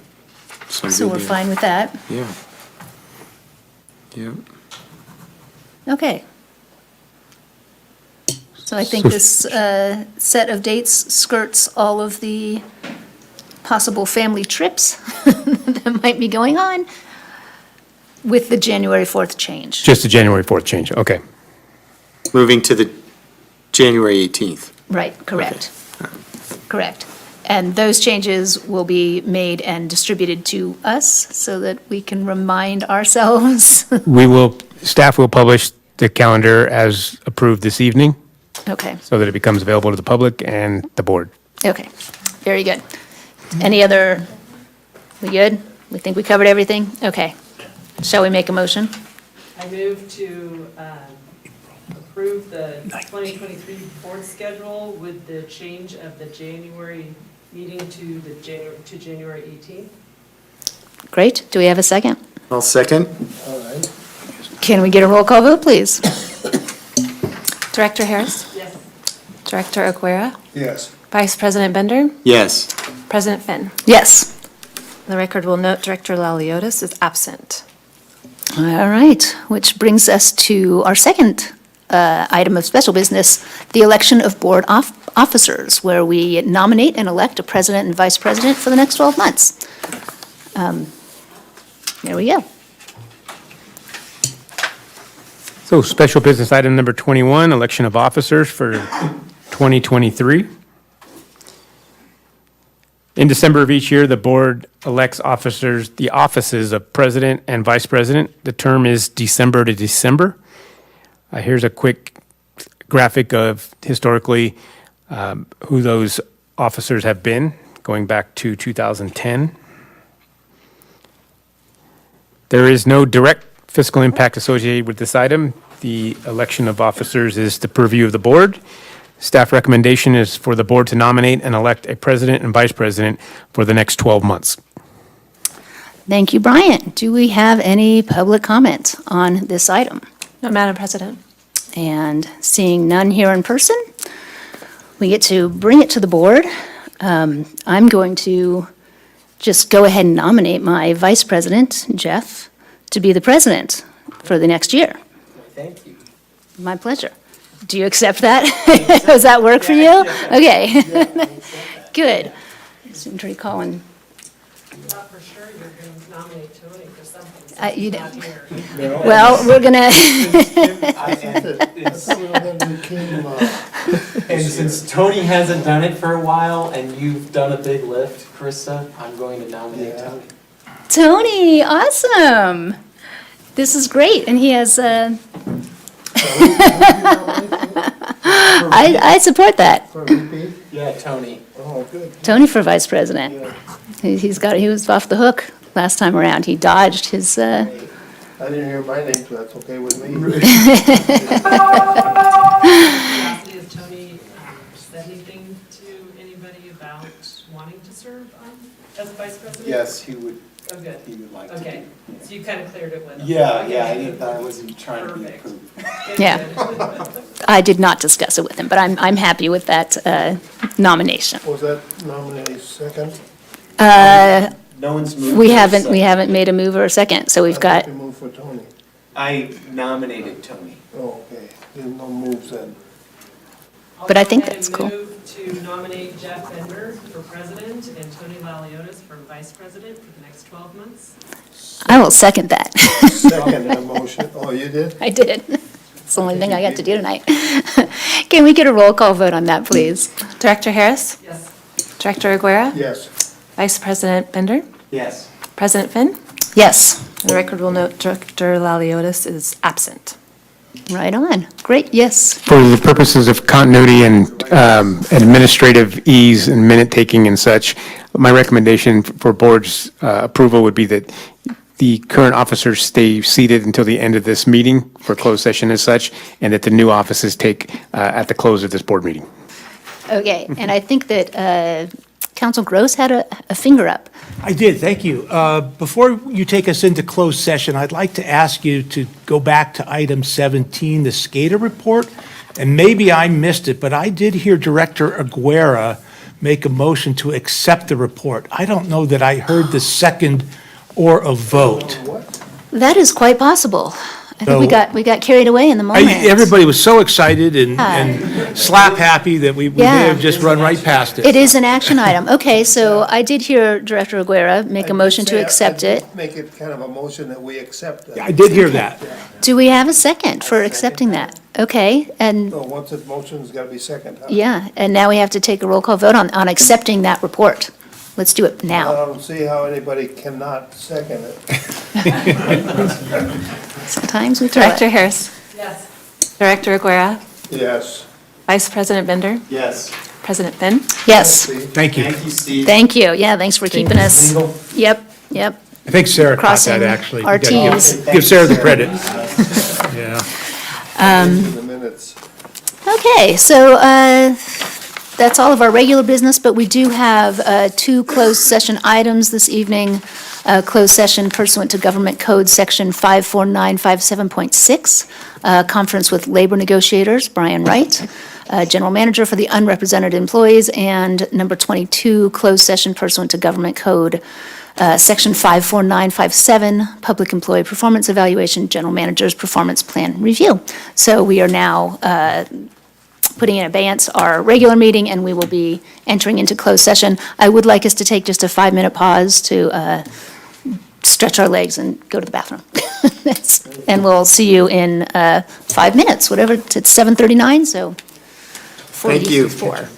I'm so good we're there. fine with that. Yeah. Yeah. Okay. So I think So- this set of dates skirts all of the possible family trips that might be going on with the January 4th change. Just the January 4th change, okay. Moving to the January 18th. Right, correct. Correct. And those changes will be made and distributed to us so that we can remind ourselves. Staff will publish the calendar as approved this evening, Okay, so that it becomes available to the public and the board. okay, very good. Any other, we good? We think we covered everything? Okay. Shall we make a motion? I move to approve the 2023 board schedule with the change of the January meeting to January 18th. Great. Do we have a second? I'll second. All right. Can we get a roll call vote, please? Director Harris, Yes. Director Aguirre, Yes. Vice President Bender, Yes. President Finn. Yes. The record will note Director Laliotis is absent. All right, which brings us to our second item of special business, the election of board officers, where we nominate and elect a president and vice president for the next 12 months. There we go. So special business item number 21, election of officers for 2023. In December of each year, the board elects officers, the offices of president and vice president. The term is December to December. Here's a quick graphic of historically who those officers have been, going back to 2010. There is no direct fiscal impact associated with this item. The election of officers is the purview of the board. Staff recommendation is for the board to nominate and elect a president and vice president for the next 12 months. Thank you, Brian. Do we have any public comment on this item? No, Madam President. And seeing none here in person, we get to bring it to the board. I'm going to just go ahead and nominate my vice president, Jeff, to be the president for the next year. Thank you. My pleasure. Do you accept that? Does that work for you? Okay. Good. Seem to recall and Thought for sure you're going to nominate Tony for something. you Not know. here. Well, we're gonna, And since Tony hasn't done it for a while and you've done a big lift, Krista, I'm going to nominate Tony. Tony, awesome. This is great, and he has, I support that. For VP? Yeah, Tony. Oh, good. Tony for vice president. He was off the hook last time around. He dodged his, I didn't hear my name, so that's okay with me. Lastly, has Tony said anything to anybody about wanting to serve as vice president? Yes, he would, Oh, good. he would like to. Okay, so you kind of cleared it with him? Yeah, Okay. I wasn't trying to be a Perfect. poop. Good, Yeah. good. I did not discuss it with him, but I'm happy with that nomination. Was that nominee second? No one's moved. We to the haven't second. made a move or a second, so we've I got, thought you moved for Tony. I nominated Tony. Oh, okay. There's no moves then. I'll But I go think ahead that's and cool. move to nominate Jeff Bender for president and Tony Laliotis for vice president for the next 12 months. I will second that. Second motion. Oh, you did? I did. It's the only thing I got to do tonight. Can we get a roll call vote on that, please? Director Harris? Yes. Director Aguirre? Yes. Vice President Bender? Yes. President Finn? Yes. And the record will note Director Laliotis is absent. Right on. Great, yes. For the purposes of continuity and administrative ease and minute taking and such, my recommendation for board's approval would be that the current officers stay seated until the end of this meeting for closed session as such, and that the new offices take at the close of this board meeting. Okay, and I think that Council Gross had a finger up. I did, thank you. Before you take us into closed session, I'd like to ask you to go back to item 17, the SCADA report. And maybe I missed it, but I did hear Director Aguirre make a motion to accept the report. I don't know that I heard the second or a vote. That is quite possible. I think So- we got carried away in the moment. Everybody was so excited and slap happy that we may Yeah. have just run right past It it. is an action item. Okay, so I did hear Director Aguirre make a motion to accept it. Make it kind of a motion that we accept that. I did hear that. Do we have a second for accepting that? Okay, and, So once the motion's got to be second, huh? yeah, and now we have to take a roll call vote on accepting that report. Let's do it I now. don't see how anybody cannot second it. Sometimes we throw Director it. Harris? Yes. Director Aguirre? Yes. Vice President Bender? Yes. President Finn? Yes, Thank you. Thank you, Steve. thank you. Yeah, thanks for keeping us. Yep, yep. I think Sarah caught Crossing that, actually. our We gotta Ts. Give Sarah the credit. Yeah. In the minutes. Okay, so that's all of our regular business, but we do have two closed session items this evening. Closed session pursuant to Government Code Section 54957.6, conference with labor negotiators, Brian Wright, General Manager for the unrepresented employees, and number 22, closed session pursuant to Government Code Section 54957, Public Employee Performance Evaluation, General Manager's Performance Plan Review. So we are now putting in abeyance our regular meeting, and we will be entering into closed session. I would like us to take just a 5-minute pause to stretch our legs and go to the bathroom. And we'll see you in 5 minutes, whatever, it's 7:39, so 40 Thank you. to 4.